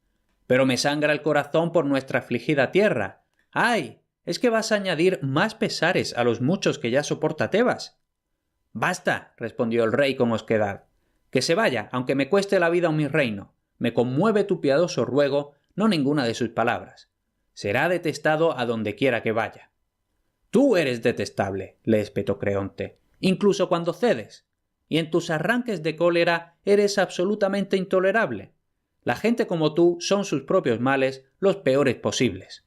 Pero me sangra el corazón por nuestra afligida tierra. ¡Ay! ¿Es que vas a añadir más pesares a los muchos que ya soporta Tebas? Basta, respondió el rey con osquedad. Que se vaya, aunque me cueste la vida un mi reino. Me conmueve tu piadoso ruego, no ninguna de sus palabras. Será detestado a donde quiera que vaya. Tú eres detestable, le espetó Creonte, incluso cuando cedes. Y en tus arranques de cólera eres absolutamente intolerable. La gente como tú son sus propios males los peores posibles.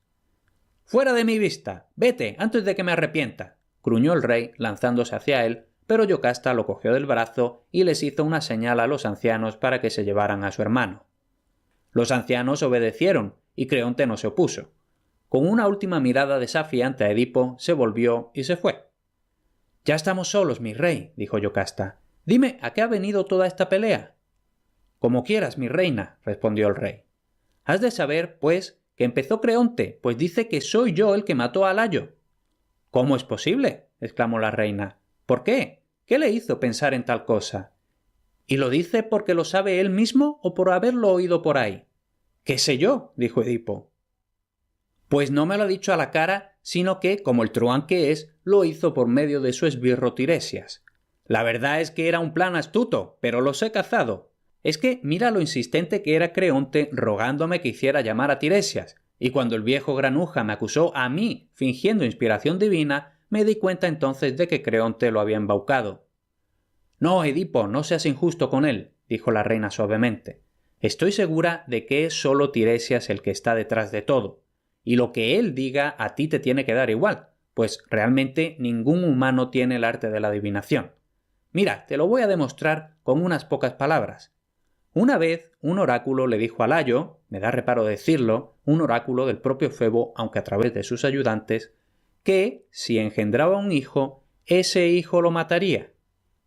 ¡Fuera de mi vista! ¡Vete, antes de que me arrepienta! Gruñó el rey, lanzándose hacia él, pero Yocasta lo cogió del brazo y les hizo una señal a los ancianos para que se llevaran a su hermano. Los ancianos obedecieron, y Creonte no se opuso. Con una última mirada desafiante a Edipo, se volvió y se fue. «Ya estamos solos, mi rey», dijo Yocasta. «Dime, ¿a qué ha venido toda esta pelea?» «Como quieras, mi reina», respondió el rey. «Has de saber, pues, que empezó Creonte, pues dice que soy yo el que mató a Layo». «¿Cómo es posible?», exclamó la reina. «¿Por qué? ¿Qué le hizo pensar en tal cosa? ¿Y lo dice porque lo sabe él mismo o por haberlo oído por ahí?» «¿Qué sé yo?», dijo Edipo. «Pues no me lo ha dicho a la cara, sino que, como el truán que es, lo hizo por medio de su esbirro Tiresias. La verdad es que era un plan astuto, pero los he cazado. Es que mira lo insistente que era Creonte rogándome que hiciera llamar a Tiresias, y cuando el viejo granuja me acusó a mí fingiendo inspiración divina, me di cuenta entonces de que Creonte lo había embaucado». «No, Edipo, no seas injusto con él», dijo la reina suavemente. «Estoy segura de que es solo Tiresias el que está detrás de todo. Y lo que él diga a ti te tiene que dar igual, pues realmente ningún humano tiene el arte de la adivinación. Mira, te lo voy a demostrar con unas pocas palabras. Una vez un oráculo le dijo a Layo, me da reparo decirlo, un oráculo del propio Febo, aunque a través de sus ayudantes, que, si engendraba un hijo, ese hijo lo mataría.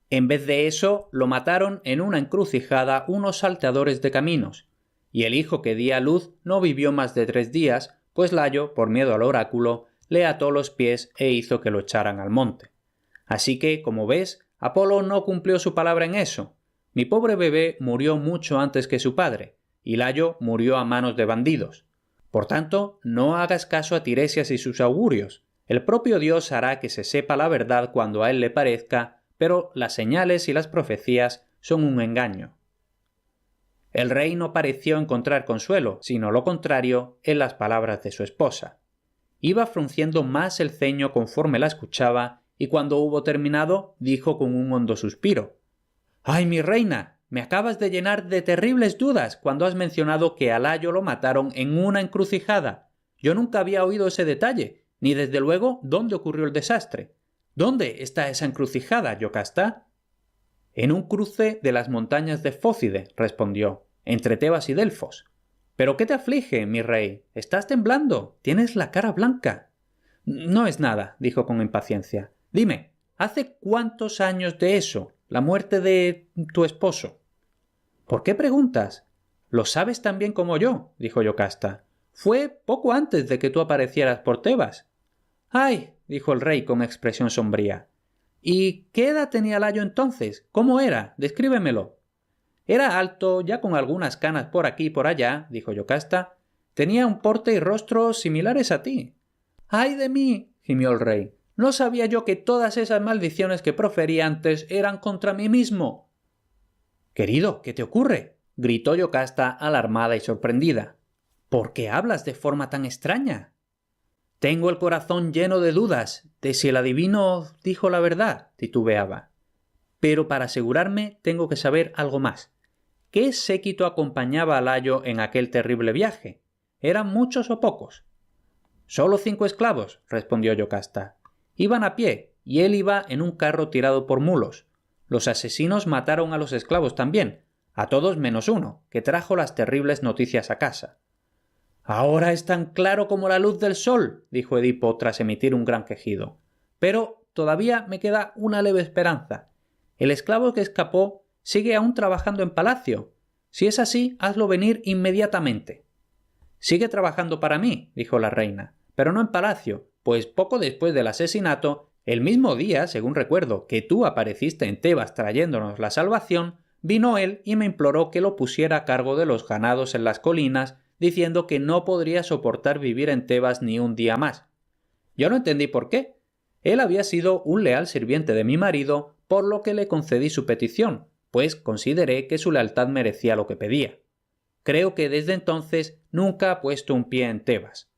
En vez de eso, lo mataron en una encrucijada unos salteadores de caminos, y el hijo que di a luz no vivió más de 3 días, pues Layo, por miedo al oráculo, le ató los pies e hizo que lo echaran al monte. Así que, como ves, Apolo no cumplió su palabra en eso. Mi pobre bebé murió mucho antes que su padre, y Layo murió a manos de bandidos. Por tanto, no hagas caso a Tiresias y sus augurios. El propio Dios hará que se sepa la verdad cuando a él le parezca, pero las señales y las profecías son un engaño. El rey no pareció encontrar consuelo, sino lo contrario, en las palabras de su esposa. Iba frunciendo más el ceño conforme la escuchaba, y cuando hubo terminado, dijo con un hondo suspiro: «¡Ay, mi reina! Me acabas de llenar de terribles dudas cuando has mencionado que a Layo lo mataron en una encrucijada. Yo nunca había oído ese detalle, ni desde luego dónde ocurrió el desastre. ¿Dónde está esa encrucijada, Yocasta?» «En un cruce de las montañas de Fócide», respondió, «entre Tebas y Delfos». «¿Pero qué te aflige, mi rey? ¿Estás temblando? Tienes la cara blanca». «No es nada», dijo con impaciencia. «Dime, ¿hace cuántos años de eso, la muerte de tu esposo?» «¿Por qué preguntas? Lo sabes tan bien como yo», dijo Yocasta. «Fue poco antes de que tú aparecieras por Tebas». «¡Ay!», dijo el rey con expresión sombría. «¿Y qué edad tenía Layo entonces? ¿Cómo era? Descríbemelo». «Era alto, ya con algunas canas por aquí y por allá», dijo Yocasta. «Tenía un porte y rostro similares a ti». «¡Ay de mí!», gimió el rey. «No sabía yo que todas esas maldiciones que proferí antes eran contra mí mismo». «Querido, ¿qué te ocurre?», gritó Yocasta alarmada y sorprendida. «¿Por qué hablas de forma tan extraña?» «Tengo el corazón lleno de dudas de si el adivino dijo la verdad», titubeaba. «Pero para asegurarme tengo que saber algo más. ¿Qué séquito acompañaba a Layo en aquel terrible viaje? ¿Eran muchos o pocos?» «Solo 5 esclavos», respondió Yocasta. «Iban a pie, y él iba en un carro tirado por mulos. Los asesinos mataron a los esclavos también, a todos menos uno, que trajo las terribles noticias a casa. «Ahora es tan claro como la luz del sol», dijo Edipo tras emitir un gran quejido. «Pero todavía me queda una leve esperanza. El esclavo que escapó sigue aún trabajando en palacio. Si es así, hazlo venir inmediatamente». «Sigue trabajando para mí», dijo la reina, «pero no en palacio, pues poco después del asesinato, el mismo día, según recuerdo, que tú apareciste en Tebas trayéndonos la salvación, vino él y me imploró que lo pusiera a cargo de los ganados en las colinas, diciendo que no podría soportar vivir en Tebas ni un día más. Yo no entendí por qué. Él había sido un leal sirviente de mi marido, por lo que le concedí su petición, pues consideré que su lealtad merecía lo que pedía. Creo que desde entonces nunca ha puesto un pie en Tebas.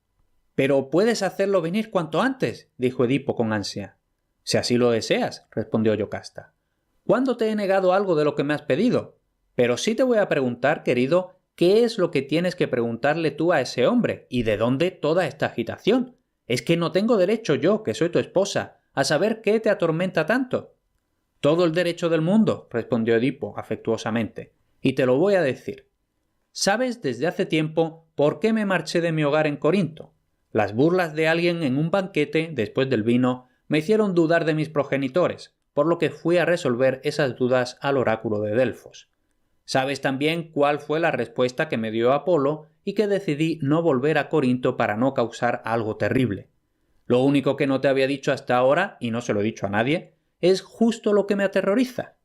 «Pero puedes hacerlo venir cuanto antes», dijo Edipo con ansia. «Si así lo deseas», respondió Yocasta. «¿Cuándo te he negado algo de lo que me has pedido? Pero sí te voy a preguntar, querido, ¿qué es lo que tienes que preguntarle tú a ese hombre? ¿Y de dónde toda esta agitación? ¿Es que no tengo derecho yo, que soy tu esposa, a saber qué te atormenta tanto?» «Todo el derecho del mundo», respondió Edipo afectuosamente, «y te lo voy a decir. Sabes desde hace tiempo por qué me marché de mi hogar en Corinto. Las burlas de alguien en un banquete, después del vino, me hicieron dudar de mis progenitores, por lo que fui a resolver esas dudas al oráculo de Delfos. Sabes también cuál fue la respuesta que me dio Apolo y que decidí no volver a Corinto para no causar algo terrible. Lo único que no te había dicho hasta ahora, y no se lo he dicho a nadie, es justo lo que me aterroriza».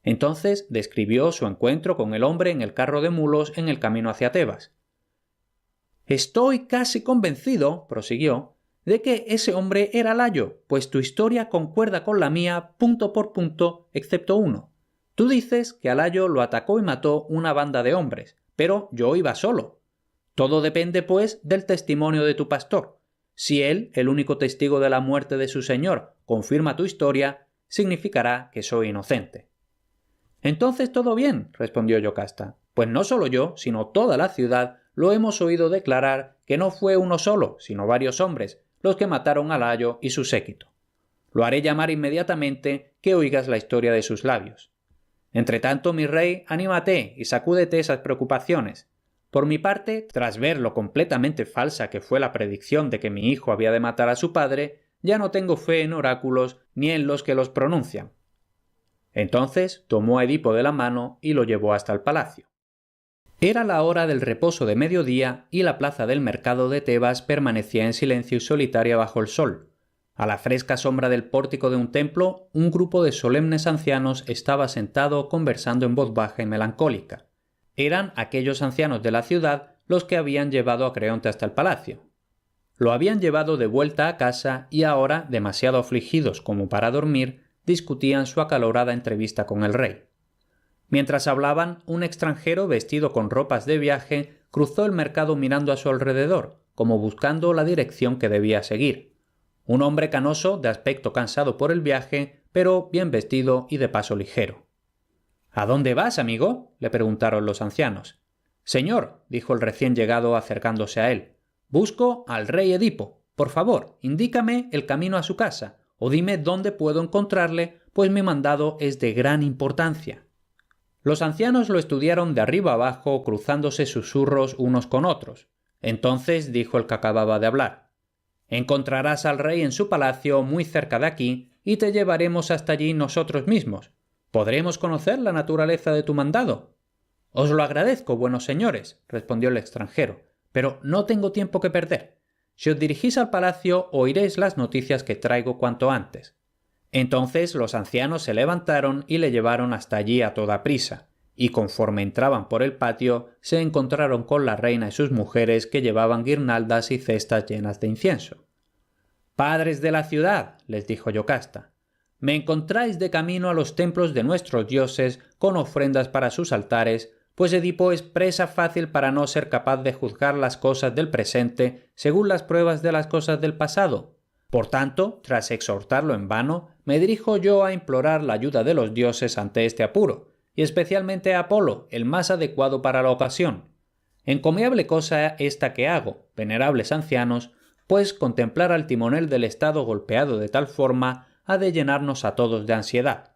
Entonces describió su encuentro con el hombre en el carro de mulos en el camino hacia Tebas. «Estoy casi convencido», prosiguió, «de que ese hombre era Layo, pues tu historia concuerda con la mía punto por punto, excepto uno. Tú dices que a Layo lo atacó y mató una banda de hombres, pero yo iba solo. Todo depende, pues, del testimonio de tu pastor. Si él, el único testigo de la muerte de su señor, confirma tu historia, significará que soy inocente». «Entonces todo bien», respondió Yocasta, «pues no solo yo, sino toda la ciudad lo hemos oído declarar que no fue uno solo, sino varios hombres, los que mataron a Layo y su séquito. Lo haré llamar inmediatamente que oigas la historia de sus labios. Entretanto, mi rey, anímate y sacúdete esas preocupaciones. Por mi parte, tras ver lo completamente falsa que fue la predicción de que mi hijo había de matar a su padre, ya no tengo fe en oráculos ni en los que los pronuncian». Entonces tomó a Edipo de la mano y lo llevó hasta el palacio. Era la hora del reposo de mediodía y la plaza del mercado de Tebas permanecía en silencio y solitaria bajo el sol. A la fresca sombra del pórtico de un templo, un grupo de solemnes ancianos estaba sentado conversando en voz baja y melancólica. Eran aquellos ancianos de la ciudad los que habían llevado a Creonte hasta el palacio. Lo habían llevado de vuelta a casa y ahora, demasiado afligidos como para dormir, discutían su acalorada entrevista con el rey. Mientras hablaban, un extranjero vestido con ropas de viaje cruzó el mercado mirando a su alrededor, como buscando la dirección que debía seguir. Un hombre canoso, de aspecto cansado por el viaje, pero bien vestido y de paso ligero. «¿A dónde vas, amigo?», le preguntaron los ancianos. «Señor», dijo el recién llegado acercándose a él, «busco al rey Edipo. Por favor, indícame el camino a su casa, o dime dónde puedo encontrarle, pues mi mandado es de gran importancia». Los ancianos lo estudiaron de arriba abajo, cruzándose susurros unos con otros. Entonces dijo el que acababa de hablar: «Encontrarás al rey en su palacio muy cerca de aquí, y te llevaremos hasta allí nosotros mismos. ¿Podremos conocer la naturaleza de tu mandado?» «Os lo agradezco, buenos señores», respondió el extranjero, «pero no tengo tiempo que perder. Si os dirigís al palacio, oiréis las noticias que traigo cuanto antes». Entonces los ancianos se levantaron y le llevaron hasta allí a toda prisa, y conforme entraban por el patio se encontraron con la reina y sus mujeres, que llevaban guirnaldas y cestas llenas de incienso. «Padres de la ciudad», les dijo Yocasta, «me encontráis de camino a los templos de nuestros dioses con ofrendas para sus altares, pues Edipo es presa fácil para no ser capaz de juzgar las cosas del presente según las pruebas de las cosas del pasado. Por tanto, tras exhortarlo en vano, me dirijo yo a implorar la ayuda de los dioses ante este apuro, y especialmente a Apolo, el más adecuado para la ocasión. Encomiable cosa esta que hago, venerables ancianos, pues contemplar al timonel del estado golpeado de tal forma ha de llenarnos a todos de ansiedad».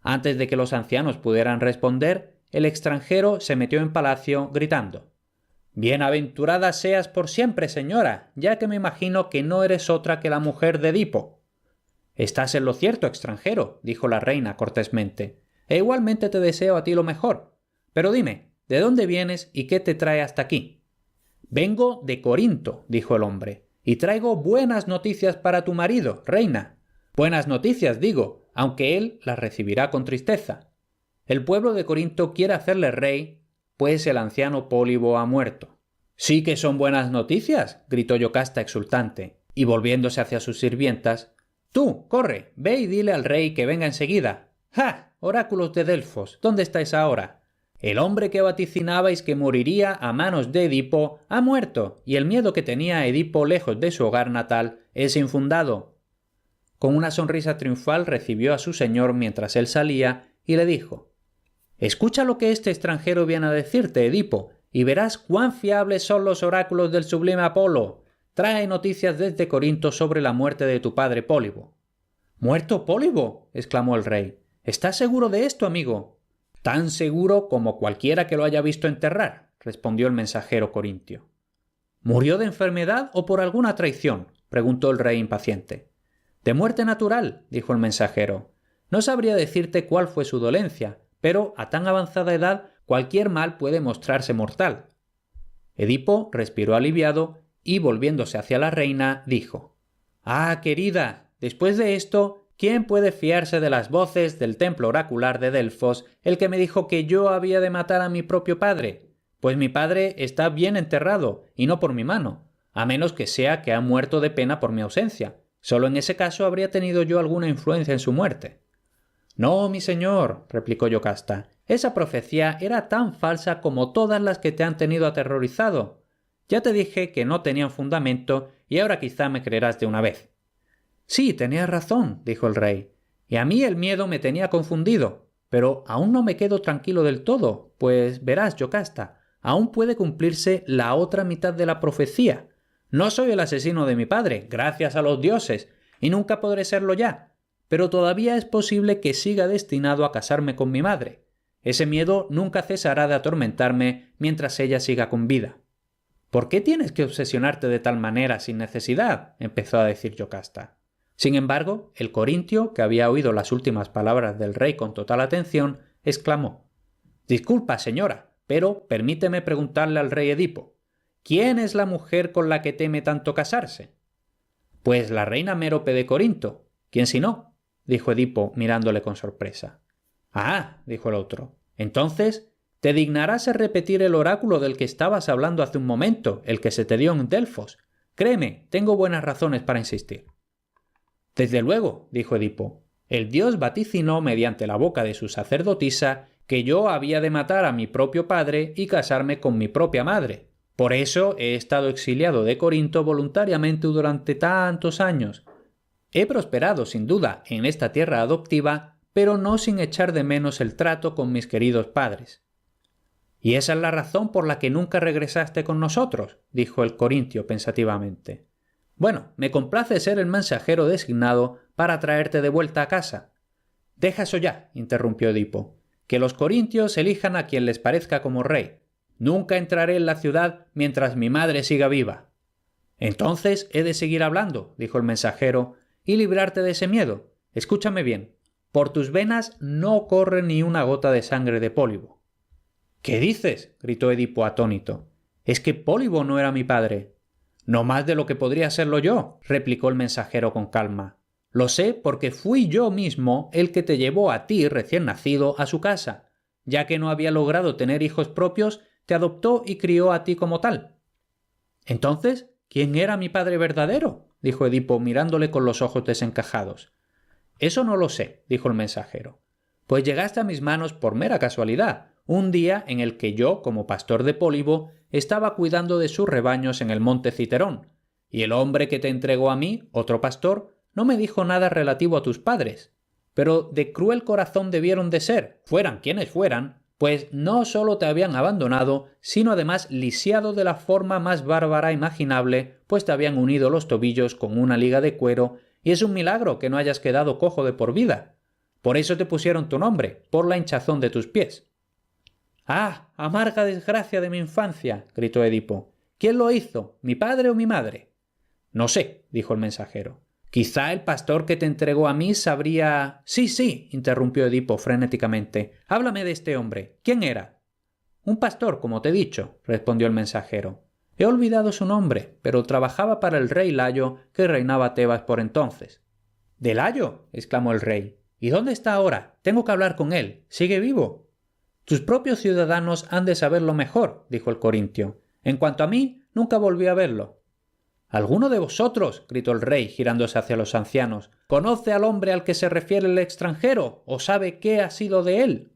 Antes de que los ancianos pudieran responder, el extranjero se metió en palacio gritando: «Bienaventurada seas por siempre, señora, ya que me imagino que no eres otra que la mujer de Edipo». «Estás en lo cierto, extranjero», dijo la reina cortésmente, «e igualmente te deseo a ti lo mejor. Pero dime, ¿de dónde vienes y qué te trae hasta aquí?» «Vengo de Corinto», dijo el hombre, «y traigo buenas noticias para tu marido, reina». «Buenas noticias, digo, aunque él las recibirá con tristeza. El pueblo de Corinto quiere hacerle rey, pues el anciano Pólibo ha muerto». «Sí que son buenas noticias», gritó Yocasta exultante, y volviéndose hacia sus sirvientas: «Tú, corre, ve y dile al rey que venga enseguida». «¡Ja! Oráculos de Delfos, ¿dónde estáis ahora? El hombre que vaticinabais que moriría a manos de Edipo ha muerto, y el miedo que tenía Edipo lejos de su hogar natal es infundado». Con una sonrisa triunfal recibió a su señor mientras él salía y le dijo: «Escucha lo que este extranjero viene a decirte, Edipo, y verás cuán fiables son los oráculos del sublime Apolo. Trae noticias desde Corinto sobre la muerte de tu padre Pólibo». «¿Muerto Pólibo?», exclamó el rey. «¿Estás seguro de esto, amigo?» «Tan seguro como cualquiera que lo haya visto enterrar», respondió el mensajero corintio. «¿Murió de enfermedad o por alguna traición?», preguntó el rey impaciente. «De muerte natural», dijo el mensajero. «No sabría decirte cuál fue su dolencia, pero a tan avanzada edad cualquier mal puede mostrarse mortal». Edipo respiró aliviado y, volviéndose hacia la reina, dijo: «Ah, querida, después de esto, ¿quién puede fiarse de las voces del templo oracular de Delfos, el que me dijo que yo había de matar a mi propio padre? Pues mi padre está bien enterrado, y no por mi mano, a menos que sea que ha muerto de pena por mi ausencia. Solo en ese caso habría tenido yo alguna influencia en su muerte». «No, mi señor», replicó Yocasta, «esa profecía era tan falsa como todas las que te han tenido aterrorizado. Ya te dije que no tenían fundamento y ahora quizá me creerás de una vez». «Sí, tenías razón», dijo el rey, «y a mí el miedo me tenía confundido, pero aún no me quedo tranquilo del todo, pues verás, Yocasta, aún puede cumplirse la otra mitad de la profecía. No soy el asesino de mi padre, gracias a los dioses, y nunca podré serlo ya, pero todavía es posible que siga destinado a casarme con mi madre. Ese miedo nunca cesará de atormentarme mientras ella siga con vida». «¿Por qué tienes que obsesionarte de tal manera sin necesidad?», empezó a decir Yocasta. Sin embargo, el corintio, que había oído las últimas palabras del rey con total atención, exclamó: «Disculpa, señora, pero permíteme preguntarle al rey Edipo, ¿quién es la mujer con la que teme tanto casarse?» «Pues la reina Mérope de Corinto. ¿Quién si no?», dijo Edipo mirándole con sorpresa. «Ah», dijo el otro, «entonces te dignarás a repetir el oráculo del que estabas hablando hace un momento, el que se te dio en Delfos. Créeme, tengo buenas razones para insistir». «Desde luego», dijo Edipo, «el dios vaticinó mediante la boca de su sacerdotisa que yo había de matar a mi propio padre y casarme con mi propia madre. Por eso he estado exiliado de Corinto voluntariamente durante tantos años. He prosperado, sin duda, en esta tierra adoptiva, pero no sin echar de menos el trato con mis queridos padres». «¿Y esa es la razón por la que nunca regresaste con nosotros?», dijo el corintio pensativamente. «Bueno, me complace ser el mensajero designado para traerte de vuelta a casa». «Deja eso ya», interrumpió Edipo, «que los corintios elijan a quien les parezca como rey. Nunca entraré en la ciudad mientras mi madre siga viva». «Entonces he de seguir hablando», dijo el mensajero, «y librarte de ese miedo. Escúchame bien. Por tus venas no corre ni una gota de sangre de Pólibo». «¿Qué dices?», gritó Edipo atónito. «¿Es que Pólibo no era mi padre?» «No más de lo que podría serlo yo», replicó el mensajero con calma. «Lo sé porque fui yo mismo el que te llevó a ti recién nacido a su casa. Ya que no había logrado tener hijos propios, te adoptó y crió a ti como tal». «Entonces, ¿quién era mi padre verdadero?», dijo Edipo mirándole con los ojos desencajados. «Eso no lo sé», dijo el mensajero, «pues llegaste a mis manos por mera casualidad, un día en el que yo, como pastor de Pólibo, estaba cuidando de sus rebaños en el monte Citerón, y el hombre que te entregó a mí, otro pastor, no me dijo nada relativo a tus padres. Pero de cruel corazón debieron de ser, fueran quienes fueran, pues no solo te habían abandonado, sino además lisiado de la forma más bárbara imaginable, pues te habían unido los tobillos con una liga de cuero, y es un milagro que no hayas quedado cojo de por vida. Por eso te pusieron tu nombre, por la hinchazón de tus pies. ¡Ah, amarga desgracia de mi infancia!, gritó Edipo. ¿Quién lo hizo, mi padre o mi madre? No sé, dijo el mensajero. Quizá el pastor que te entregó a mí sabría... Sí, interrumpió Edipo frenéticamente. Háblame de este hombre. ¿Quién era? Un pastor, como te he dicho, respondió el mensajero. He olvidado su nombre, pero trabajaba para el rey Layo, que reinaba Tebas por entonces. ¿De Layo?, exclamó el rey. ¿Y dónde está ahora? Tengo que hablar con él. ¿Sigue vivo? Tus propios ciudadanos han de saberlo mejor, dijo el corintio. En cuanto a mí, nunca volví a verlo. ¿Alguno de vosotros, gritó el rey, girándose hacia los ancianos, conoce al hombre al que se refiere el extranjero o sabe qué ha sido de él?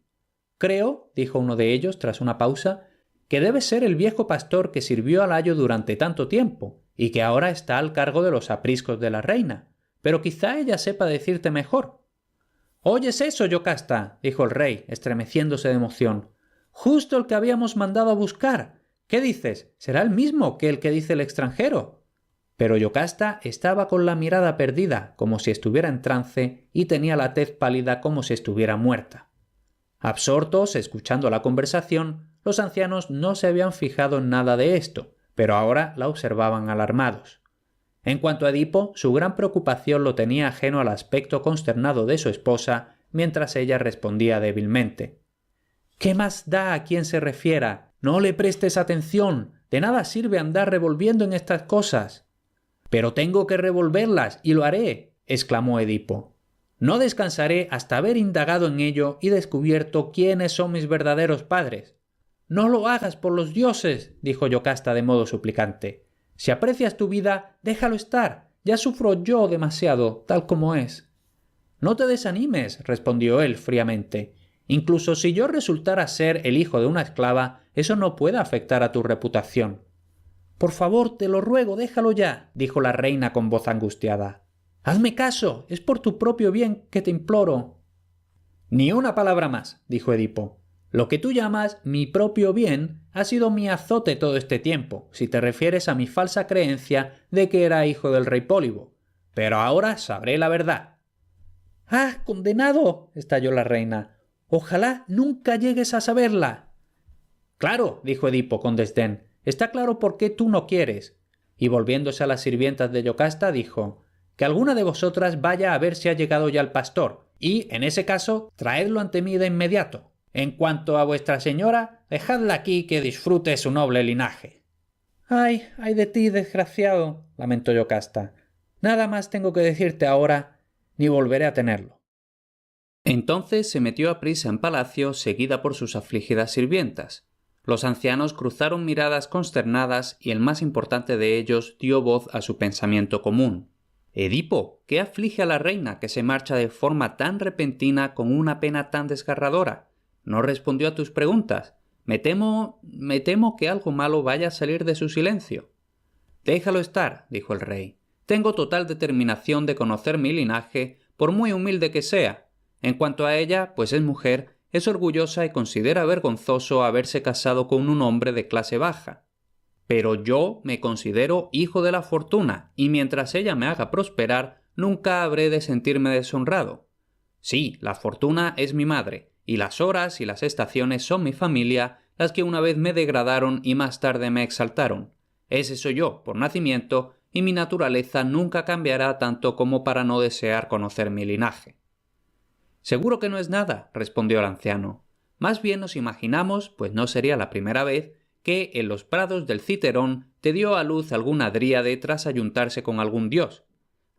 Creo, dijo uno de ellos tras una pausa, que debe ser el viejo pastor que sirvió a Layo durante tanto tiempo y que ahora está al cargo de los apriscos de la reina, pero quizá ella sepa decirte mejor. —¿Oyes eso, Yocasta? —dijo el rey, estremeciéndose de emoción. —Justo el que habíamos mandado a buscar. ¿Qué dices? ¿Será el mismo que el que dice el extranjero? Pero Yocasta estaba con la mirada perdida, como si estuviera en trance, y tenía la tez pálida como si estuviera muerta. Absortos, escuchando la conversación, los ancianos no se habían fijado en nada de esto, pero ahora la observaban alarmados. En cuanto a Edipo, su gran preocupación lo tenía ajeno al aspecto consternado de su esposa, mientras ella respondía débilmente. —¿Qué más da a quién se refiera? No le prestes atención. De nada sirve andar revolviendo en estas cosas. —Pero tengo que revolverlas, y lo haré —exclamó Edipo. No descansaré hasta haber indagado en ello y descubierto quiénes son mis verdaderos padres. —No lo hagas por los dioses —dijo Yocasta de modo suplicante—. Si aprecias tu vida, déjalo estar. Ya sufro yo demasiado, tal como es. —No te desanimes —respondió él fríamente—. Incluso si yo resultara ser el hijo de una esclava, eso no puede afectar a tu reputación. —Por favor, te lo ruego, déjalo ya —dijo la reina con voz angustiada—. Hazme caso, es por tu propio bien que te imploro. —Ni una palabra más —dijo Edipo. Lo que tú llamas mi propio bien ha sido mi azote todo este tiempo, si te refieres a mi falsa creencia de que era hijo del rey Pólibo. Pero ahora sabré la verdad. —¡Ah, condenado! —estalló la reina. —Ojalá nunca llegues a saberla. —Claro —dijo Edipo con desdén—, está claro por qué tú no quieres. Y volviéndose a las sirvientas de Yocasta dijo: que alguna de vosotras vaya a ver si ha llegado ya el pastor, y, en ese caso, traedlo ante mí de inmediato. En cuanto a vuestra señora, dejadla aquí que disfrute su noble linaje. —¡Ay, ay de ti, desgraciado! —lamentó Yocasta—. Nada más tengo que decirte ahora, ni volveré a tenerlo. Entonces se metió aprisa en palacio, seguida por sus afligidas sirvientas. Los ancianos cruzaron miradas consternadas y el más importante de ellos dio voz a su pensamiento común. —Edipo, ¿qué aflige a la reina que se marcha de forma tan repentina con una pena tan desgarradora? ¿No respondió a tus preguntas? Me temo que algo malo vaya a salir de su silencio. —Déjalo estar —dijo el rey—. Tengo total determinación de conocer mi linaje, por muy humilde que sea. En cuanto a ella, pues es mujer, es orgullosa y considera vergonzoso haberse casado con un hombre de clase baja. Pero yo me considero hijo de la fortuna, y mientras ella me haga prosperar, nunca habré de sentirme deshonrado. Sí, la fortuna es mi madre, y las horas y las estaciones son mi familia, las que una vez me degradaron y más tarde me exaltaron. Ese soy yo, por nacimiento, y mi naturaleza nunca cambiará tanto como para no desear conocer mi linaje. —Seguro que no es nada —respondió el anciano—. Más bien nos imaginamos, pues no sería la primera vez, que en los prados del Citerón te dio a luz alguna dríade tras ayuntarse con algún dios.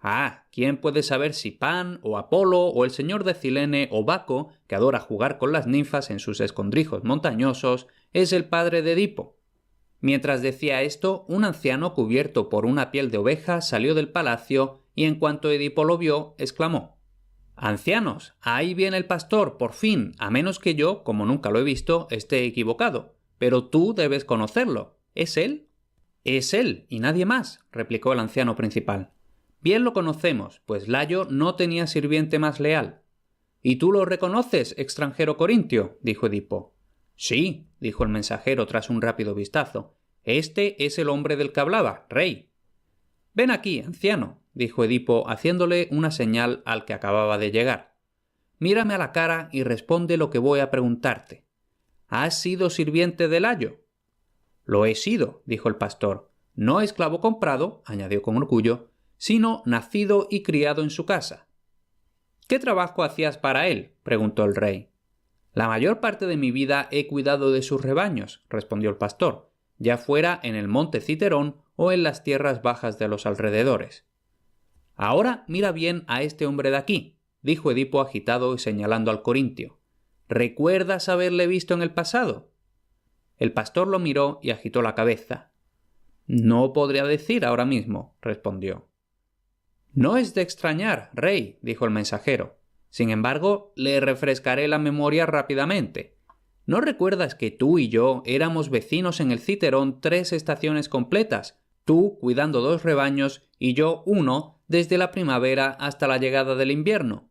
Ah, ¿quién puede saber si Pan o Apolo o el señor de Cilene o Baco, que adora jugar con las ninfas en sus escondrijos montañosos, es el padre de Edipo? Mientras decía esto, un anciano cubierto por una piel de oveja salió del palacio y en cuanto Edipo lo vio, exclamó: —Ancianos, ahí viene el pastor, por fin, a menos que yo, como nunca lo he visto, esté equivocado. Pero tú debes conocerlo. ¿Es él? —Es él, y nadie más —replicó el anciano principal. —Bien lo conocemos, pues Layo no tenía sirviente más leal. —¿Y tú lo reconoces, extranjero corintio? —dijo Edipo. —Sí —dijo el mensajero tras un rápido vistazo—, este es el hombre del que hablaba, rey. —Ven aquí, anciano —dijo Edipo haciéndole una señal al que acababa de llegar—. mírame a la cara y responde lo que voy a preguntarte. ¿Has sido sirviente de Layo? Lo he sido, dijo el pastor. No esclavo comprado, añadió con orgullo, sino nacido y criado en su casa. ¿Qué trabajo hacías para él? Preguntó el rey. La mayor parte de mi vida he cuidado de sus rebaños, respondió el pastor, ya fuera en el monte Citerón o en las tierras bajas de los alrededores. Ahora mira bien a este hombre de aquí, dijo Edipo agitado y señalando al corintio. ¿Recuerdas haberle visto en el pasado? El pastor lo miró y agitó la cabeza. No podría decir ahora mismo, respondió. No es de extrañar, rey, dijo el mensajero. Sin embargo, le refrescaré la memoria rápidamente. ¿No recuerdas que tú y yo éramos vecinos en el Citerón 3 estaciones completas, tú cuidando 2 rebaños y yo 1 desde la primavera hasta la llegada del invierno?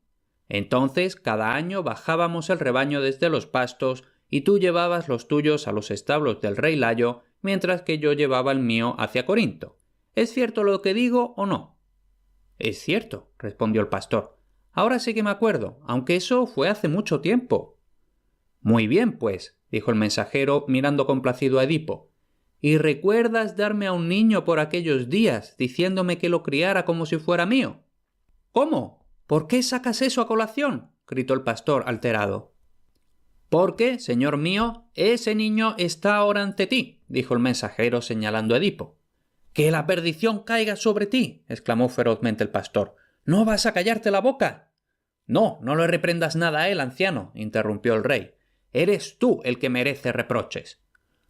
Entonces, cada año bajábamos el rebaño desde los pastos y tú llevabas los tuyos a los establos del rey Layo, mientras que yo llevaba el mío hacia Corinto. ¿Es cierto lo que digo o no? Es cierto, respondió el pastor. Ahora sí que me acuerdo, aunque eso fue hace mucho tiempo. Muy bien, pues, dijo el mensajero mirando complacido a Edipo. ¿Y recuerdas darme a un niño por aquellos días, diciéndome que lo criara como si fuera mío? ¿Cómo? ¿Por qué sacas eso a colación? Gritó el pastor alterado. Porque, señor mío, ese niño está ahora ante ti, dijo el mensajero señalando a Edipo. ¡Que la perdición caiga sobre ti! Exclamó ferozmente el pastor. ¿No vas a callarte la boca? No, no le reprendas nada a él, anciano, interrumpió el rey. Eres tú el que merece reproches.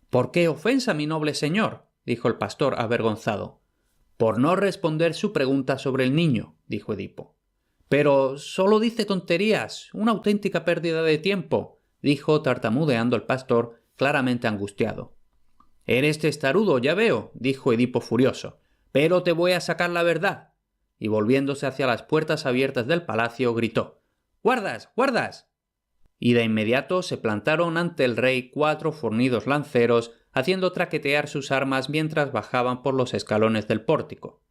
¿Por qué ofensa, mi noble señor? Dijo el pastor avergonzado. Por no responder su pregunta sobre el niño, dijo Edipo. Pero solo dice tonterías, una auténtica pérdida de tiempo, dijo tartamudeando el pastor, claramente angustiado. Eres testarudo, ya veo, dijo Edipo furioso, pero te voy a sacar la verdad. Y volviéndose hacia las puertas abiertas del palacio, gritó: ¡Guardas! ¡Guardas! Y de inmediato se plantaron ante el rey 4 fornidos lanceros, haciendo traquetear sus armas mientras bajaban por los escalones del pórtico.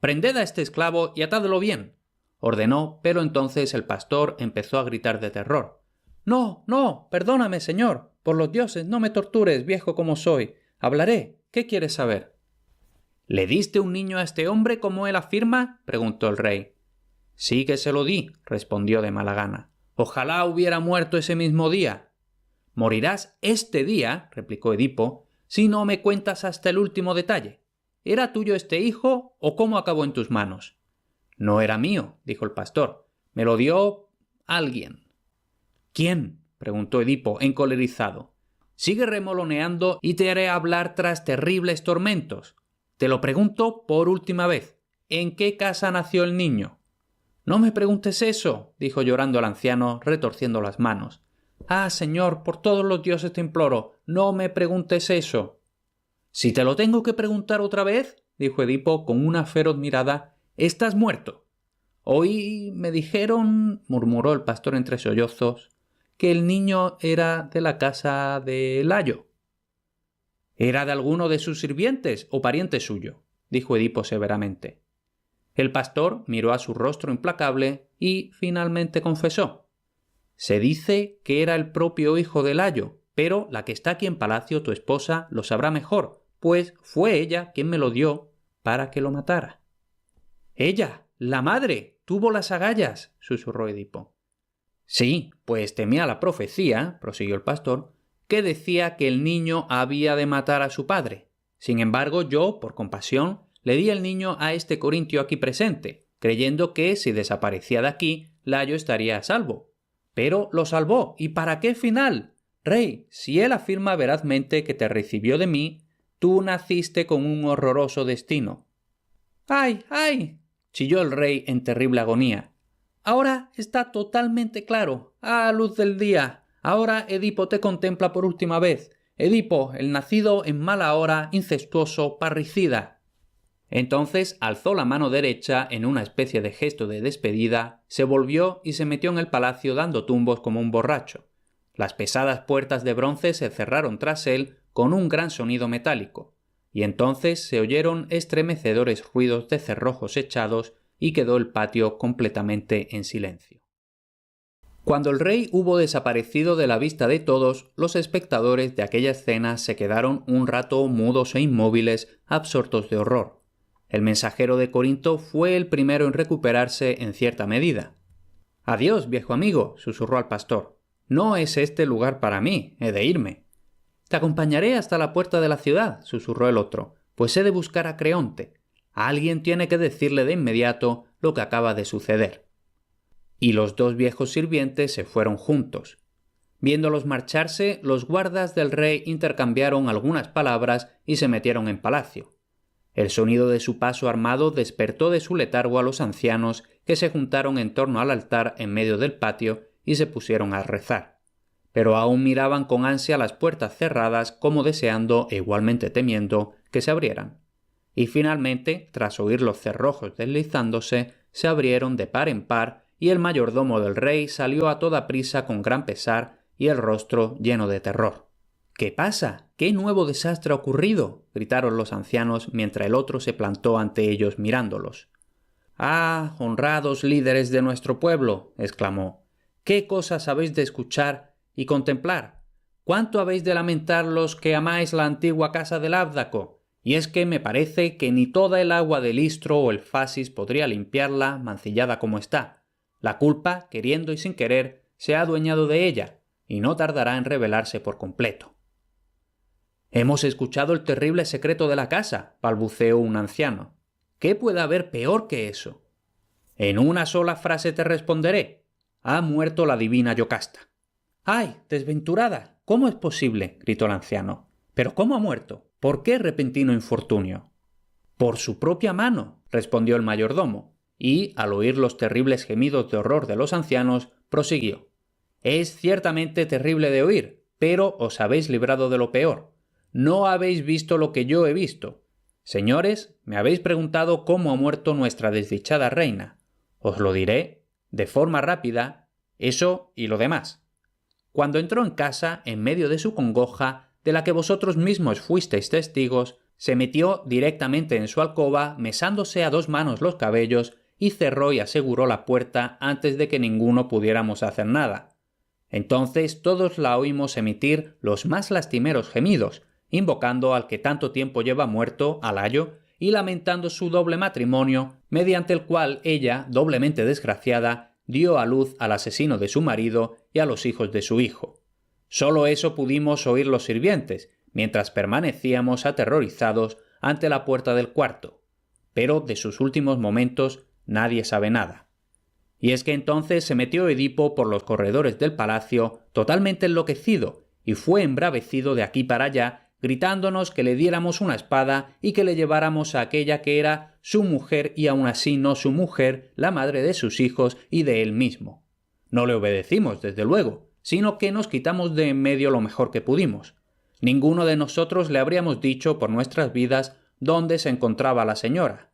«¡Prended a este esclavo y atadlo bien!», ordenó, pero entonces el pastor empezó a gritar de terror. «¡No, no! ¡Perdóname, señor! ¡Por los dioses, no me tortures, viejo como soy! Hablaré. ¿Qué quieres saber?» «¿Le diste un niño a este hombre como él afirma?», preguntó el rey. «Sí que se lo di», respondió de mala gana. «Ojalá hubiera muerto ese mismo día». «Morirás este día», replicó Edipo, «si no me cuentas hasta el último detalle. ¿Era tuyo este hijo o cómo acabó en tus manos?» «No era mío», dijo el pastor. «Me lo dio alguien». «¿Quién?», preguntó Edipo, encolerizado. «Sigue remoloneando y te haré hablar tras terribles tormentos. Te lo pregunto por última vez. ¿En qué casa nació el niño?» «No me preguntes eso», dijo llorando el anciano, retorciendo las manos. «Ah, señor, por todos los dioses te imploro, no me preguntes eso». «Si te lo tengo que preguntar otra vez», dijo Edipo con una feroz mirada, «estás muerto». «Hoy me dijeron», murmuró el pastor entre sollozos, «que el niño era de la casa de Layo». «¿Era de alguno de sus sirvientes o pariente suyo?», dijo Edipo severamente. El pastor miró a su rostro implacable y finalmente confesó. «Se dice que era el propio hijo de Layo, pero la que está aquí en palacio, tu esposa, lo sabrá mejor, pues fue ella quien me lo dio para que lo matara». «¿Ella, la madre, tuvo las agallas?», susurró Edipo. «Sí, pues temía la profecía», prosiguió el pastor, «que decía que el niño había de matar a su padre. Sin embargo, yo, por compasión, le di el niño a este corintio aquí presente, creyendo que si desaparecía de aquí, Layo estaría a salvo. Pero lo salvó. ¿Y para qué final? Rey, si él afirma verazmente que te recibió de mí, tú naciste con un horroroso destino». «¡Ay, ay!», chilló el rey en terrible agonía. «Ahora está totalmente claro. ¡Ah, luz del día! Ahora Edipo te contempla por última vez. Edipo, el nacido en mala hora, incestuoso, parricida». Entonces alzó la mano derecha en una especie de gesto de despedida, se volvió y se metió en el palacio dando tumbos como un borracho. Las pesadas puertas de bronce se cerraron tras él con un gran sonido metálico, y entonces se oyeron estremecedores ruidos de cerrojos echados y quedó el patio completamente en silencio. Cuando el rey hubo desaparecido de la vista de todos, los espectadores de aquella escena se quedaron un rato mudos e inmóviles, absortos de horror. El mensajero de Corinto fue el primero en recuperarse en cierta medida. «Adiós, viejo amigo», susurró al pastor. «No es este lugar para mí, he de irme». «Te acompañaré hasta la puerta de la ciudad», susurró el otro, «pues he de buscar a Creonte. Alguien tiene que decirle de inmediato lo que acaba de suceder». Y los dos viejos sirvientes se fueron juntos. Viéndolos marcharse, los guardas del rey intercambiaron algunas palabras y se metieron en palacio. El sonido de su paso armado despertó de su letargo a los ancianos, que se juntaron en torno al altar en medio del patio y se pusieron a rezar. Pero aún miraban con ansia las puertas cerradas, como deseando e igualmente temiendo que se abrieran. Y finalmente, tras oír los cerrojos deslizándose, se abrieron de par en par y el mayordomo del rey salió a toda prisa con gran pesar y el rostro lleno de terror. «¿Qué pasa? ¿Qué nuevo desastre ha ocurrido?», gritaron los ancianos mientras el otro se plantó ante ellos mirándolos. «¡Ah, honrados líderes de nuestro pueblo!», exclamó. «¿Qué cosas habéis de escuchar y contemplar? ¿Cuánto habéis de lamentar los que amáis la antigua casa del Ábdaco? Y es que me parece que ni toda el agua del Istro o el Fasis podría limpiarla, mancillada como está. La culpa, queriendo y sin querer, se ha adueñado de ella, y no tardará en revelarse por completo». «Hemos escuchado el terrible secreto de la casa», balbuceó un anciano. «¿Qué puede haber peor que eso?». «En una sola frase te responderé. Ha muerto la divina Yocasta». «¡Ay, desventurada! ¿Cómo es posible?», gritó el anciano. «¿Pero cómo ha muerto? ¿Por qué repentino infortunio?». «Por su propia mano», respondió el mayordomo, y, al oír los terribles gemidos de horror de los ancianos, prosiguió. «Es ciertamente terrible de oír, pero os habéis librado de lo peor. No habéis visto lo que yo he visto. Señores, me habéis preguntado cómo ha muerto nuestra desdichada reina. Os lo diré, de forma rápida, eso y lo demás. Cuando entró en casa, en medio de su congoja, de la que vosotros mismos fuisteis testigos, se metió directamente en su alcoba, mesándose a dos manos los cabellos, y cerró y aseguró la puerta antes de que ninguno pudiéramos hacer nada. Entonces todos la oímos emitir los más lastimeros gemidos, invocando al que tanto tiempo lleva muerto, al ayo, y lamentando su doble matrimonio, mediante el cual ella, doblemente desgraciada, dio a luz al asesino de su marido y a los hijos de su hijo. Solo eso pudimos oír los sirvientes, mientras permanecíamos aterrorizados ante la puerta del cuarto. Pero de sus últimos momentos nadie sabe nada. Y es que entonces se metió Edipo por los corredores del palacio, totalmente enloquecido, y fue embravecido de aquí para allá, gritándonos que le diéramos una espada y que le lleváramos a aquella que era su mujer y aun así no su mujer, la madre de sus hijos y de él mismo. No le obedecimos, desde luego, sino que nos quitamos de en medio lo mejor que pudimos. Ninguno de nosotros le habríamos dicho por nuestras vidas dónde se encontraba la señora.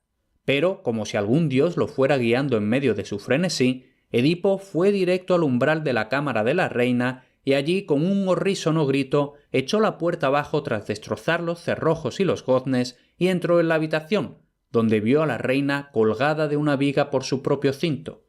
Pero, como si algún dios lo fuera guiando en medio de su frenesí, Edipo fue directo al umbral de la cámara de la reina y allí, con un horrísono grito, echó la puerta abajo tras destrozar los cerrojos y los goznes y entró en la habitación, donde vio a la reina colgada de una viga por su propio cinto.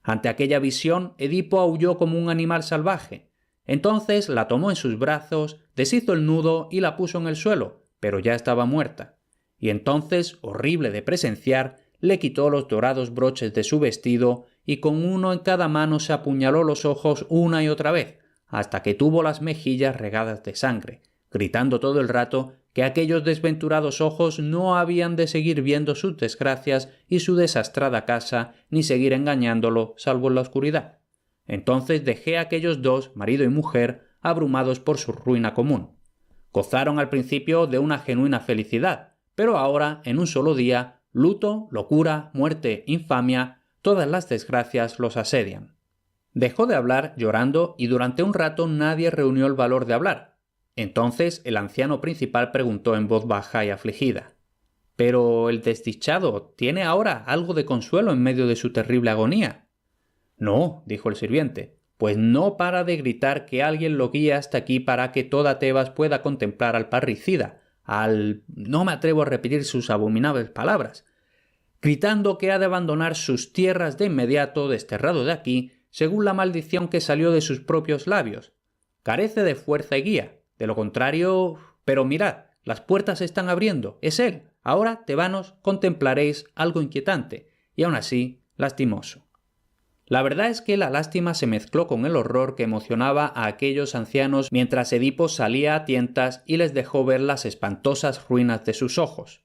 Ante aquella visión, Edipo aulló como un animal salvaje. Entonces la tomó en sus brazos, deshizo el nudo y la puso en el suelo, pero ya estaba muerta. Y entonces, horrible de presenciar, le quitó los dorados broches de su vestido y con uno en cada mano se apuñaló los ojos una y otra vez, hasta que tuvo las mejillas regadas de sangre, gritando todo el rato que aquellos desventurados ojos no habían de seguir viendo sus desgracias y su desastrada casa, ni seguir engañándolo, salvo en la oscuridad. Entonces dejé a aquellos dos, marido y mujer, abrumados por su ruina común. Gozaron al principio de una genuina felicidad, pero ahora, en un solo día, luto, locura, muerte, infamia, todas las desgracias los asedian. Dejó de hablar llorando y durante un rato nadie reunió el valor de hablar. Entonces el anciano principal preguntó en voz baja y afligida: «¿Pero el desdichado tiene ahora algo de consuelo en medio de su terrible agonía?» «No», dijo el sirviente, «pues no para de gritar que alguien lo guíe hasta aquí para que toda Tebas pueda contemplar al parricida, no me atrevo a repetir sus abominables palabras, gritando que ha de abandonar sus tierras de inmediato, desterrado de aquí, según la maldición que salió de sus propios labios. Carece de fuerza y guía. De lo contrario... Pero mirad, las puertas se están abriendo. Es él. Ahora, tebanos, contemplaréis algo inquietante, y aún así, lastimoso. La verdad es que la lástima se mezcló con el horror que emocionaba a aquellos ancianos mientras Edipo salía a tientas y les dejó ver las espantosas ruinas de sus ojos.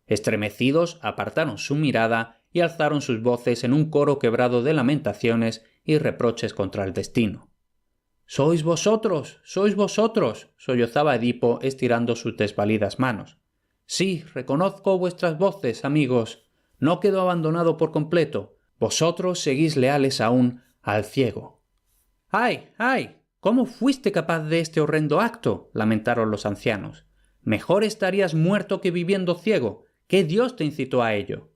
Estremecidos, apartaron su mirada y alzaron sus voces en un coro quebrado de lamentaciones y reproches contra el destino. «¡Sois vosotros! ¡Sois vosotros!», sollozaba Edipo estirando sus desvalidas manos. «Sí, reconozco vuestras voces, amigos. No quedo abandonado por completo. Vosotros seguís leales aún al ciego». «¡Ay, ay! ¿Cómo fuiste capaz de este horrendo acto?», lamentaron los ancianos. «Mejor estarías muerto que viviendo ciego. ¿Qué dios te incitó a ello?»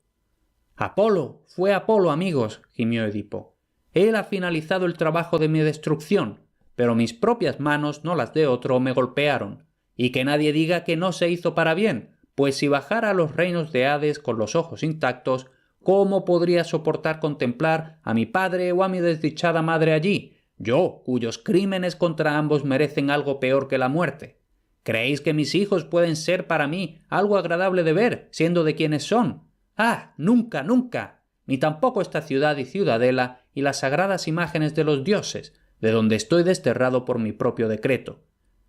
«Apolo, fue Apolo, amigos», gimió Edipo. «Él ha finalizado el trabajo de mi destrucción, pero mis propias manos, no las de otro, me golpearon. Y que nadie diga que no se hizo para bien, pues si bajara a los reinos de Hades con los ojos intactos, ¿cómo podría soportar contemplar a mi padre o a mi desdichada madre allí, yo, cuyos crímenes contra ambos merecen algo peor que la muerte? ¿Creéis que mis hijos pueden ser para mí algo agradable de ver, siendo de quienes son? ¡Ah, nunca, nunca! Ni tampoco esta ciudad y ciudadela y las sagradas imágenes de los dioses, de donde estoy desterrado por mi propio decreto.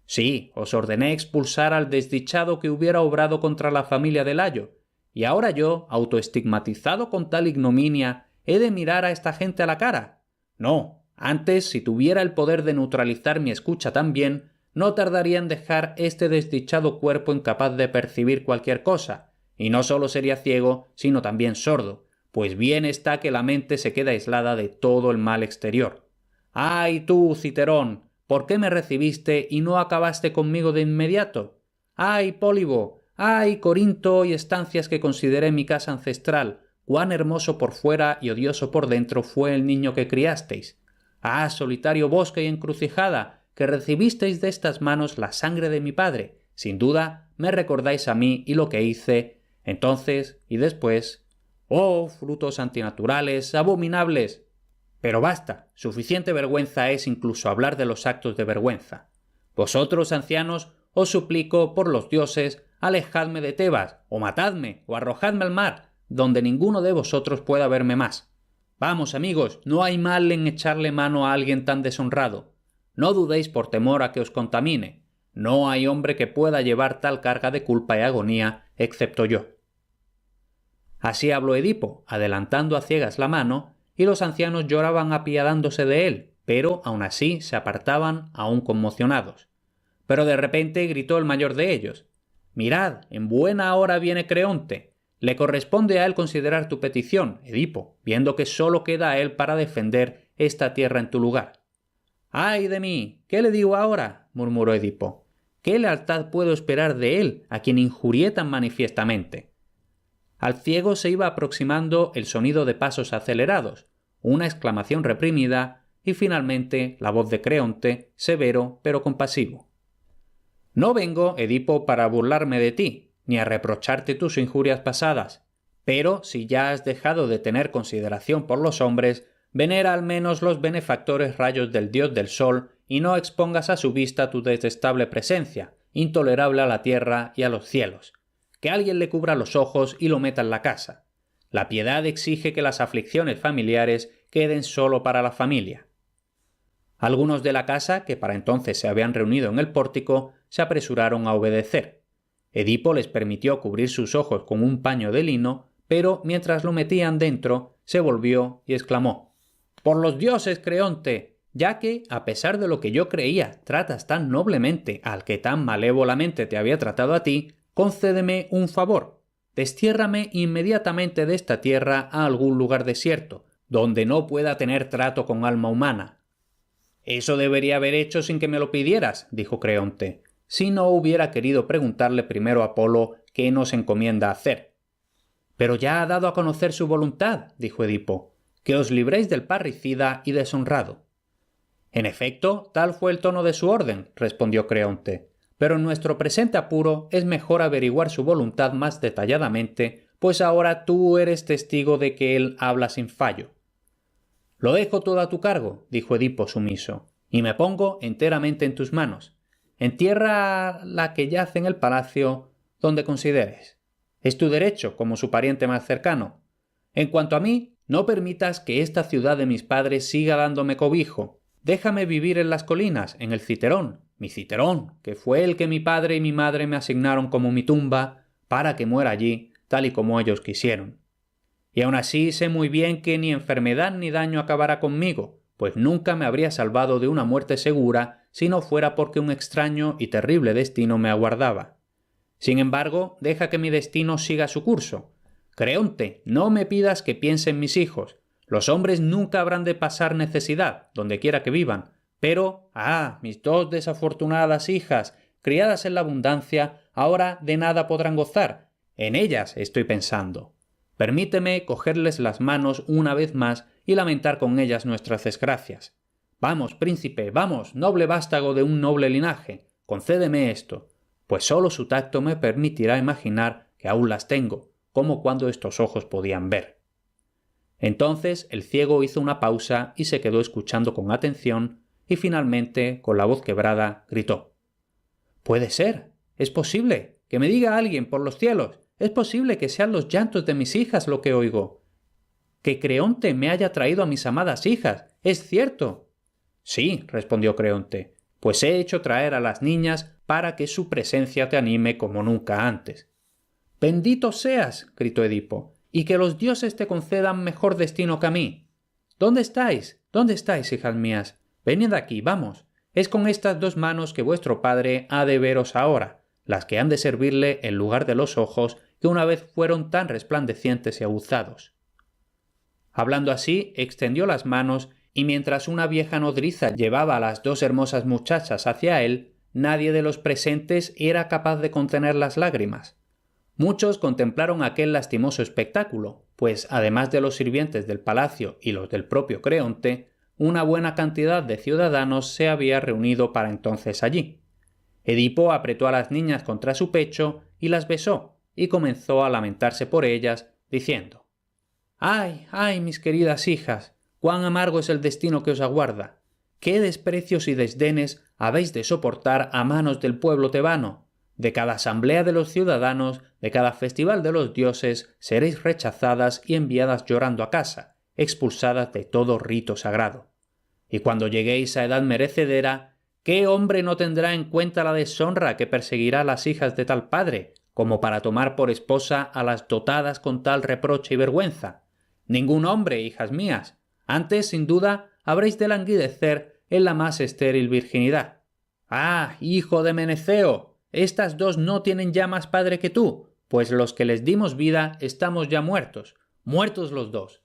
Sí, os ordené expulsar al desdichado que hubiera obrado contra la familia de Layo, y ahora yo, autoestigmatizado con tal ignominia, ¿he de mirar a esta gente a la cara? No, antes, si tuviera el poder de neutralizar mi escucha también, no tardaría en dejar este desdichado cuerpo incapaz de percibir cualquier cosa, y no solo sería ciego, sino también sordo, pues bien está que la mente se queda aislada de todo el mal exterior. ¡Ay tú, Citerón! ¿Por qué me recibiste y no acabaste conmigo de inmediato? ¡Ay, Pólibo! ¡Ay, Corinto y estancias que consideré mi casa ancestral! ¡Cuán hermoso por fuera y odioso por dentro fue el niño que criasteis! ¡Ah, solitario bosque y encrucijada, que recibisteis de estas manos la sangre de mi padre! Sin duda, me recordáis a mí y lo que hice, entonces y después. ¡Oh, frutos antinaturales, abominables! Pero basta, suficiente vergüenza es incluso hablar de los actos de vergüenza. Vosotros, ancianos, os suplico, por los dioses, alejadme de Tebas, o matadme, o arrojadme al mar, donde ninguno de vosotros pueda verme más. Vamos, amigos, no hay mal en echarle mano a alguien tan deshonrado. No dudéis por temor a que os contamine. No hay hombre que pueda llevar tal carga de culpa y agonía, excepto yo. Así habló Edipo, adelantando a ciegas la mano, y los ancianos lloraban apiadándose de él, pero aún así se apartaban aún conmocionados. Pero de repente gritó el mayor de ellos: «Mirad, en buena hora viene Creonte. Le corresponde a él considerar tu petición, Edipo, viendo que solo queda a él para defender esta tierra en tu lugar». «¡Ay de mí! ¿Qué le digo ahora?», murmuró Edipo. «¿Qué lealtad puedo esperar de él, a quien injurié tan manifiestamente?». Al ciego se iba aproximando el sonido de pasos acelerados, una exclamación reprimida y finalmente la voz de Creonte, severo pero compasivo. «No vengo, Edipo, para burlarme de ti, ni a reprocharte tus injurias pasadas, pero si ya has dejado de tener consideración por los hombres, venera al menos los benefactores rayos del dios del sol y no expongas a su vista tu detestable presencia, intolerable a la tierra y a los cielos. Que alguien le cubra los ojos y lo meta en la casa. La piedad exige que las aflicciones familiares queden solo para la familia». Algunos de la casa, que para entonces se habían reunido en el pórtico, se apresuraron a obedecer. Edipo les permitió cubrir sus ojos con un paño de lino, pero mientras lo metían dentro, se volvió y exclamó: «¡Por los dioses, Creonte! Ya que, a pesar de lo que yo creía, tratas tan noblemente al que tan malévolamente te había tratado a ti, concédeme un favor. Destiérrame inmediatamente de esta tierra a algún lugar desierto, donde no pueda tener trato con alma humana». «Eso debería haber hecho sin que me lo pidieras», dijo Creonte, «si no hubiera querido preguntarle primero a Apolo qué nos encomienda hacer». «Pero ya ha dado a conocer su voluntad», dijo Edipo, «que os libréis del parricida y deshonrado». «En efecto, tal fue el tono de su orden», respondió Creonte, «pero en nuestro presente apuro es mejor averiguar su voluntad más detalladamente, pues ahora tú eres testigo de que él habla sin fallo». Lo dejo todo a tu cargo, dijo Edipo sumiso, y me pongo enteramente en tus manos. Entierra la que yace en el palacio donde consideres. Es tu derecho como su pariente más cercano. En cuanto a mí, no permitas que esta ciudad de mis padres siga dándome cobijo. Déjame vivir en las colinas, en el Citerón, mi Citerón, que fue el que mi padre y mi madre me asignaron como mi tumba, para que muera allí, tal y como ellos quisieron. Y aún así sé muy bien que ni enfermedad ni daño acabará conmigo, pues nunca me habría salvado de una muerte segura si no fuera porque un extraño y terrible destino me aguardaba. Sin embargo, deja que mi destino siga su curso. Creonte, no me pidas que piense en mis hijos. Los hombres nunca habrán de pasar necesidad, donde quiera que vivan. Pero, mis dos desafortunadas hijas, criadas en la abundancia, ahora de nada podrán gozar. En ellas estoy pensando. Permíteme cogerles las manos una vez más y lamentar con ellas nuestras desgracias. Vamos, príncipe, vamos, noble vástago de un noble linaje, concédeme esto, pues sólo su tacto me permitirá imaginar que aún las tengo, como cuando estos ojos podían ver. Entonces el ciego hizo una pausa y se quedó escuchando con atención y finalmente, con la voz quebrada, gritó: «¡Puede ser! ¡Es posible! ¡Que me diga alguien por los cielos! Es posible que sean los llantos de mis hijas lo que oigo. Que Creonte me haya traído a mis amadas hijas. ¡Es cierto!». «Sí», respondió Creonte, «pues he hecho traer a las niñas para que su presencia te anime como nunca antes». «¡Bendito seas!», gritó Edipo, «y que los dioses te concedan mejor destino que a mí». «¿Dónde estáis? ¿Dónde estáis, hijas mías? Venid aquí, vamos. Es con estas dos manos que vuestro padre ha de veros ahora, las que han de servirle en lugar de los ojos que una vez fueron tan resplandecientes y aguzados». Hablando así, extendió las manos y mientras una vieja nodriza llevaba a las dos hermosas muchachas hacia él, nadie de los presentes era capaz de contener las lágrimas. Muchos contemplaron aquel lastimoso espectáculo, pues además de los sirvientes del palacio y los del propio Creonte, una buena cantidad de ciudadanos se había reunido para entonces allí. Edipo apretó a las niñas contra su pecho y las besó, y comenzó a lamentarse por ellas, diciendo: «¡Ay, ay, mis queridas hijas! ¡Cuán amargo es el destino que os aguarda! ¡Qué desprecios y desdenes habéis de soportar a manos del pueblo tebano! De cada asamblea de los ciudadanos, de cada festival de los dioses, seréis rechazadas y enviadas llorando a casa, expulsadas de todo rito sagrado. Y cuando lleguéis a edad merecedera, ¿qué hombre no tendrá en cuenta la deshonra que perseguirá a las hijas de tal padre, como para tomar por esposa a las dotadas con tal reproche y vergüenza? Ningún hombre, hijas mías. Antes, sin duda, habréis de languidecer en la más estéril virginidad. ¡Ah, hijo de Meneceo! Estas dos no tienen ya más padre que tú, pues los que les dimos vida estamos ya muertos, muertos los dos.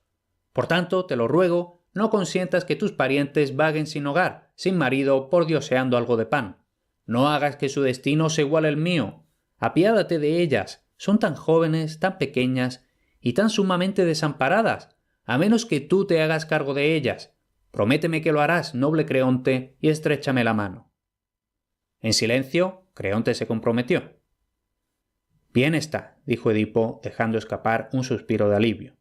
Por tanto, te lo ruego, no consientas que tus parientes vaguen sin hogar, sin marido, pordioseando algo de pan. No hagas que su destino se iguale al mío. Apiádate de ellas, son tan jóvenes, tan pequeñas y tan sumamente desamparadas, a menos que tú te hagas cargo de ellas. Prométeme que lo harás, noble Creonte, y estréchame la mano». En silencio, Creonte se comprometió. «Bien está», dijo Edipo, dejando escapar un suspiro de alivio.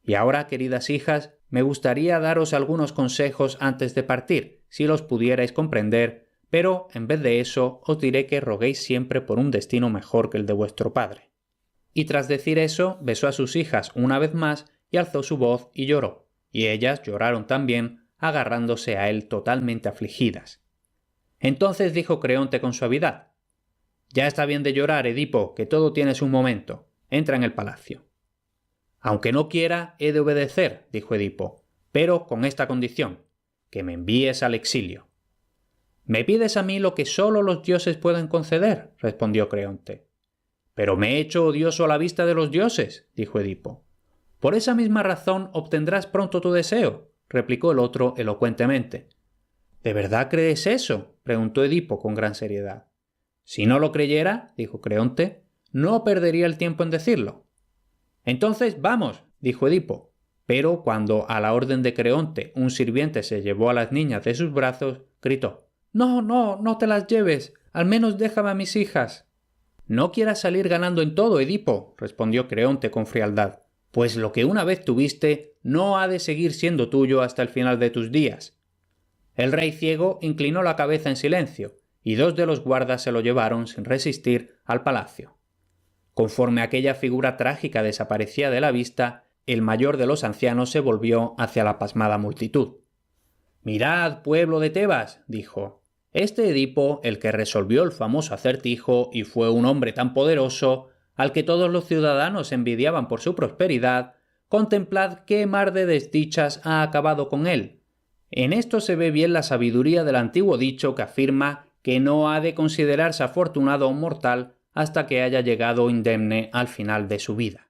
«Y ahora, queridas hijas, me gustaría daros algunos consejos antes de partir, si los pudierais comprender, pero en vez de eso os diré que roguéis siempre por un destino mejor que el de vuestro padre». Y tras decir eso, besó a sus hijas una vez más y alzó su voz y lloró, y ellas lloraron también, agarrándose a él totalmente afligidas. Entonces dijo Creonte con suavidad: «Ya está bien de llorar, Edipo, que todo tiene su momento. Entra en el palacio». «Aunque no quiera, he de obedecer», dijo Edipo, «pero con esta condición, que me envíes al exilio». «Me pides a mí lo que sólo los dioses pueden conceder», respondió Creonte. «Pero me he hecho odioso a la vista de los dioses», dijo Edipo. «Por esa misma razón obtendrás pronto tu deseo», replicó el otro elocuentemente. «¿De verdad crees eso?», preguntó Edipo con gran seriedad. «Si no lo creyera», dijo Creonte, «no perdería el tiempo en decirlo». «Entonces vamos», dijo Edipo, pero cuando a la orden de Creonte un sirviente se llevó a las niñas de sus brazos, gritó: «No, no, no te las lleves, al menos déjame a mis hijas». «No quieras salir ganando en todo, Edipo», respondió Creonte con frialdad. pues lo que una vez tuviste no ha de seguir siendo tuyo hasta el final de tus días. El rey ciego inclinó la cabeza en silencio, y 2 de los guardas se lo llevaron sin resistir al palacio. Conforme aquella figura trágica desaparecía de la vista, el mayor de los ancianos se volvió hacia la pasmada multitud. «Mirad, pueblo de Tebas», dijo, «este Edipo, el que resolvió el famoso acertijo y fue un hombre tan poderoso, al que todos los ciudadanos envidiaban por su prosperidad, contemplad qué mar de desdichas ha acabado con él. En esto se ve bien la sabiduría del antiguo dicho que afirma que no ha de considerarse afortunado un mortal hasta que haya llegado indemne al final de su vida».